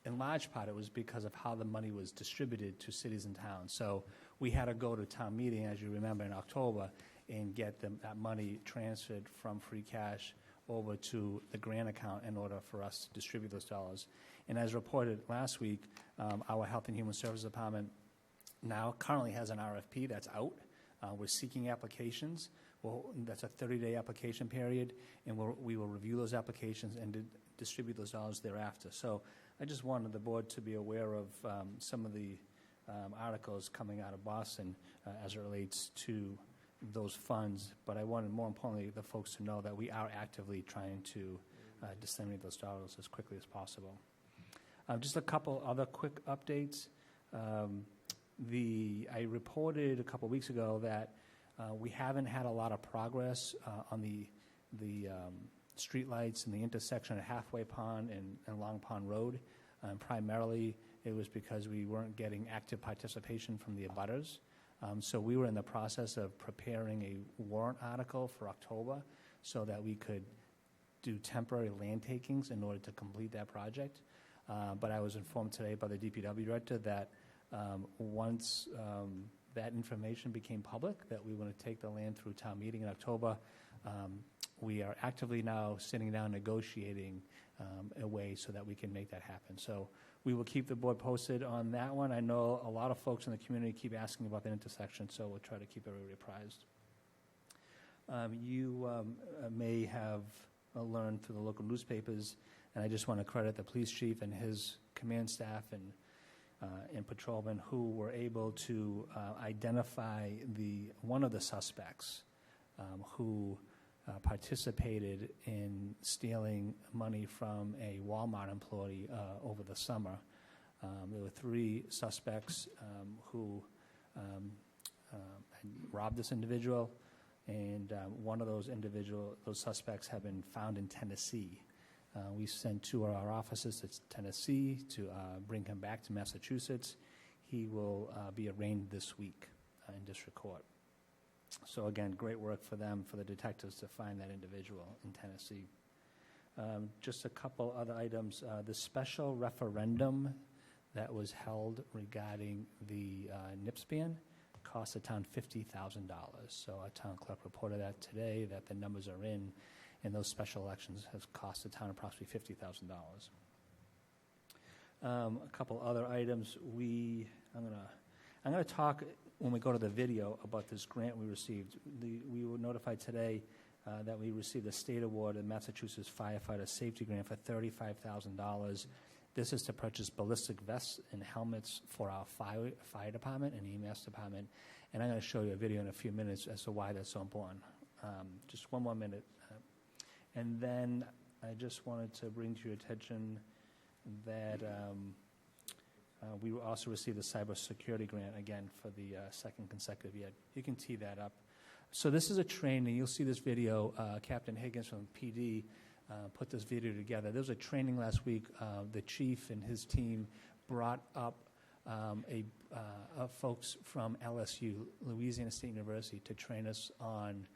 in large part it was because of how the money was distributed to cities and towns. So we had to go to town meeting, as you remember, in October, and get that money transferred from free cash over to the grant account in order for us to distribute those dollars. And as reported last week, our Health and Human Services Department now currently has an RFP that's out. We're seeking applications. Well, that's a 30-day application period, and we will review those applications and distribute those dollars thereafter. So I just wanted the board to be aware of some of the articles coming out of Boston as it relates to those funds. But I wanted, more importantly, the folks to know that we are actively trying to disseminate those dollars as quickly as possible. Just a couple other quick updates. I reported a couple weeks ago that we haven't had a lot of progress on the streetlights in the intersection at Halfway Pond and Long Pond Road. Primarily, it was because we weren't getting active participation from the abutters. So we were in the process of preparing a warrant article for October so that we could do temporary land takings in order to complete that project. But I was informed today by the DPW director that once that information became public, that we want to take the land through town meeting in October. We are actively now sitting down negotiating a way so that we can make that happen. So we will keep the board posted on that one. I know a lot of folks in the community keep asking about that intersection, so we'll try to keep everybody apprised. You may have learned through the local newspapers, and I just want to credit the police chief and his command staff and patrolmen who were able to identify one of the suspects who participated in stealing money from a Walmart employee over the summer. There were 3 suspects who had robbed this individual, and one of those suspects have been found in Tennessee. We sent two of our officers to Tennessee to bring him back to Massachusetts. He will be arraigned this week in district court. So again, great work for them, for the detectives to find that individual in Tennessee. Just a couple other items. The special referendum that was held regarding the NIPS ban cost the town $50,000. So our town clerk reported that today, that the numbers are in, and those special elections have cost the town approximately $50,000. A couple other items. I'm gonna talk when we go to the video about this grant we received. We were notified today that we received a state award, a Massachusetts Firefighter Safety Grant for $35,000. This is to purchase ballistic vests and helmets for our fire department and EMS department. And I'm going to show you a video in a few minutes as to why that's so important. Just one more minute. And then I just wanted to bring to your attention that we also received a cybersecurity grant, again, for the second consecutive year. You can tee that up. So this is a training. You'll see this video. Captain Higgins from PD put this video together. There was a training last week. The chief and his team brought up folks from LSU, Louisiana State University, to train us on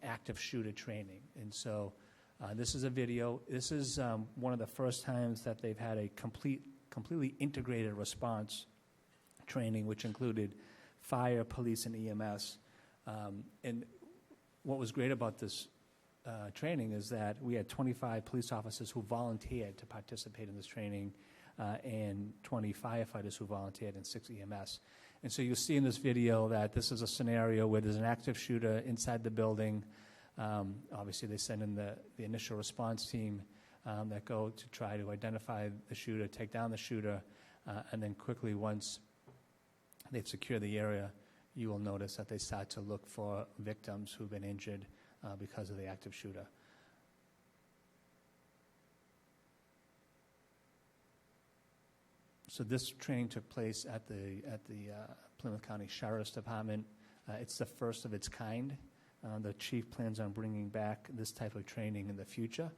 active shooter training. And so this is a video. This is one of the first times that they've had a completely integrated response training, which included fire, police, and EMS. And what was great about this training is that we had 25 police officers who volunteered to participate in this training and 20 firefighters who volunteered and 6 EMS. And so you'll see in this video that this is a scenario where there's an active shooter inside the building. Obviously, they send in the initial response team that go to try to identify the shooter, take down the shooter, and then quickly, once they've secured the area, you will notice that they start to look for victims who've been injured because of the active shooter. So this training took place at the Plymouth County Sheriff's Department. It's the first of its kind. The chief plans on bringing back this type of training in the future.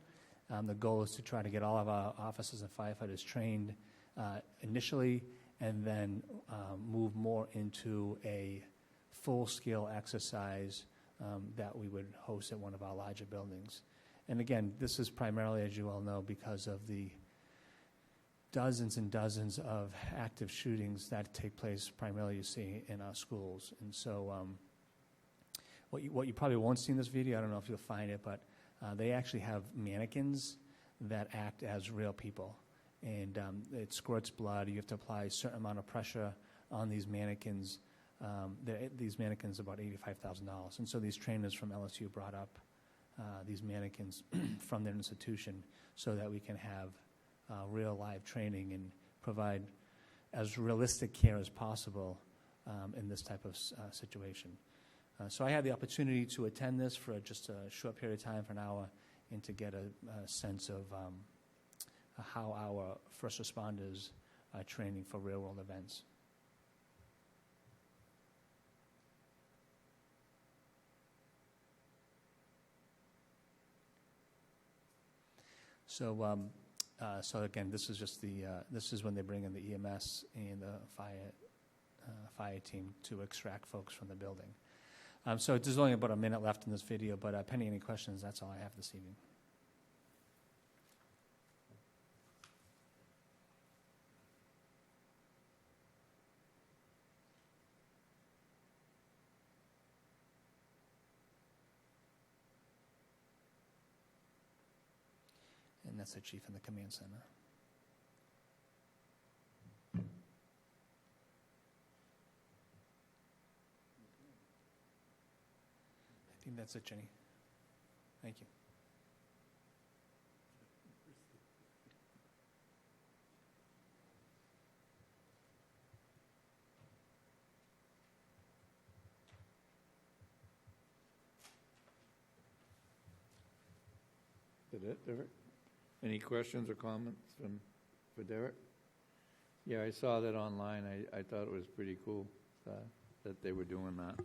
The goal is to try to get all of our officers and firefighters trained initially, and then move more into a full-scale exercise that we would host at one of our larger buildings. And again, this is primarily, as you all know, because of the dozens and dozens of active shootings that take place primarily, you see, in our schools. And so what you probably won't see in this video, I don't know if you'll find it, but they actually have mannequins that act as real people. And it squirts blood. You have to apply a certain amount of pressure on these mannequins. These mannequins are about $85,000. And so these trainers from LSU brought up these mannequins from their institution so that we can have real live training and provide as realistic care as possible in this type of situation. So I had the opportunity to attend this for just a short period of time, for an hour, and to get a sense of how our first responders are training for real-world events. So again, this is just this is when they bring in the EMS and the fire team to extract folks from the building. So there's only about a minute left in this video, but pending any questions, that's all I have this evening. And that's the chief in the command center. I think that's it, Jenny. Thank you. Is that it, Derek? Any questions or comments for Derek? Yeah, I saw that online. I thought it was pretty cool that they were doing that.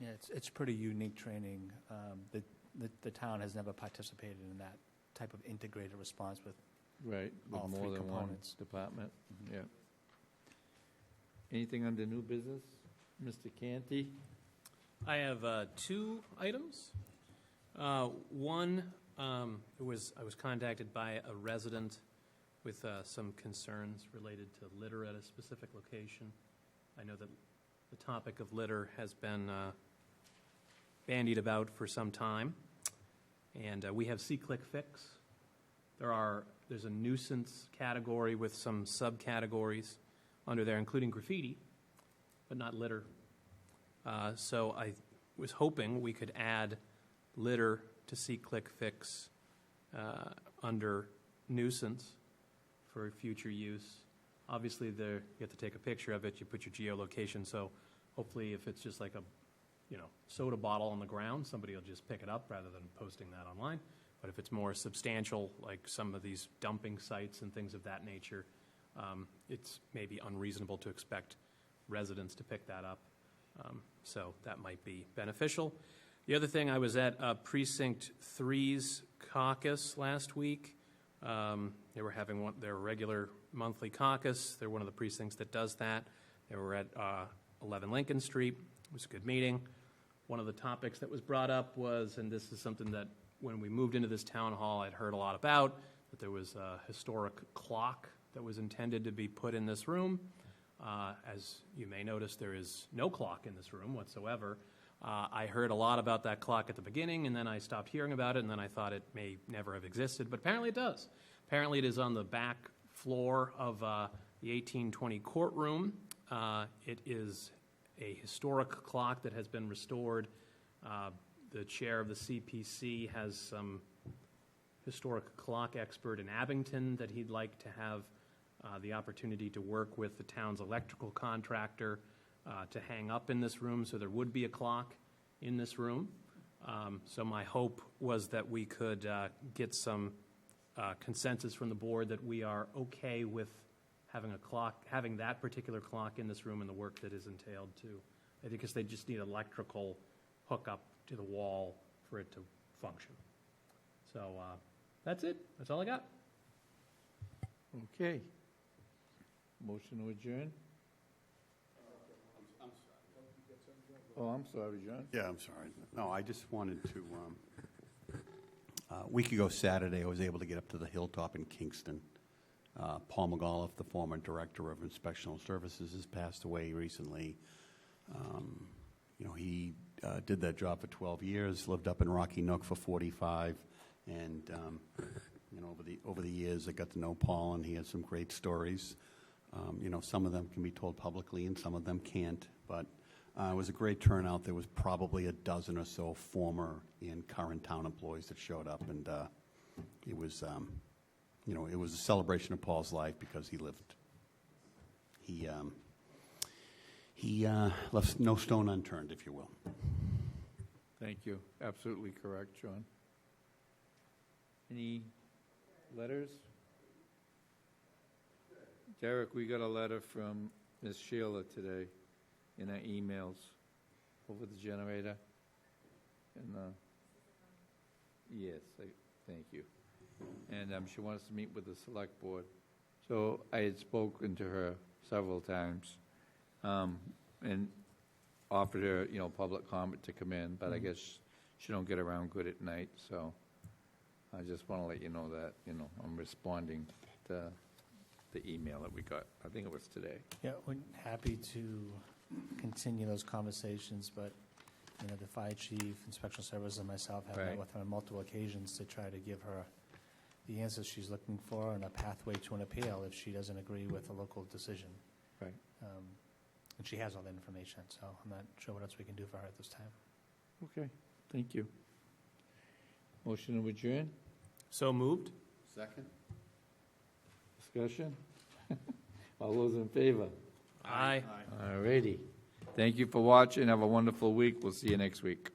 Yeah, it's pretty unique training. the town has never participated in that type of integrated response with Right, with all more three than one components. department, yeah. Anything under new business? Mr. Canty? I have two items. One, I was contacted by a resident with some concerns related to litter at a specific location. I know that the topic of litter has been bandied about for some time, and we have See-Click Fix. There's a nuisance category with some subcategories under there, including graffiti, but not litter. So I was hoping we could add litter to See-Click Fix under nuisance for future use. Obviously, you have to take a picture of it. You put your geolocation. So hopefully, if it's just like a soda bottle on the ground, somebody will just pick it up rather than posting that online. But if it's more substantial, like some of these dumping sites and things of that nature, it's maybe unreasonable to expect residents to pick that up. So that might be beneficial. The other thing, I was at Precinct 3's caucus last week. They were having their regular monthly caucus. They're one of the precincts that does that. They were at 11 Lincoln Street. It was a good meeting. One of the topics that was brought up was, and this is something that when we moved into this town hall I'd heard a lot about, that there was a historic clock that was intended to be put in this room. As you may notice, there is no clock in this room whatsoever. I heard a lot about that clock at the beginning, and then I stopped hearing about it, and then I thought it may never have existed, but apparently it does. Apparently it is on the back floor of the 1820 courtroom. It is a historic clock that has been restored. The chair of the CPC has some historic clock expert in Abington that he'd like to have the opportunity to work with the town's electrical contractor to hang up in this room, so there would be a clock in this room. So my hope was that we could get some consensus from the board that we are okay with having that particular clock in this room and the work that is entailed too. I think because they just need electrical hookup to the wall for it to function. So that's it. That's all I got. Okay. Motion to adjourn? Oh, I'm sorry, John. Yeah, I'm sorry. No, I just wanted to, a week ago Saturday, I was able to get up to the Hilltop in Kingston. Paul McAuliffe, the former director of inspectional services, has passed away recently. He did that job for 12 years, lived up in Rocky Nook for 45, and over the years I got to know Paul, and he has some great stories. Some of them can be told publicly and some of them can't, but it was a great turnout. There was probably a dozen or so former and current town employees that showed up, and it was a celebration of Paul's life because he left no stone unturned, if you will. Thank you. Absolutely correct, John. Any letters? Derek, we got a letter from Ms. Sheila today in our emails over the generator. And yes, thank you. And she wants to meet with the select board. So I had spoken to her several times and offered her, public comment to come in, but I guess she don't get around good at night. So I just want to let you know that, I'm responding to the email that we got. I think it was today. Yeah, we're happy to continue those conversations, but, the fire chief, inspection services, and myself have met with her on multiple occasions to try to give her the answers she's looking for and a pathway to an appeal if she doesn't agree with a local decision. Right. And she has all that information, so I'm not sure what else we can do for her at this time. Okay, thank you. Motion to adjourn? So moved. Second. Discussion? All those in favor? Aye. All righty. Thank you for watching. Have a wonderful week. We'll see you next week.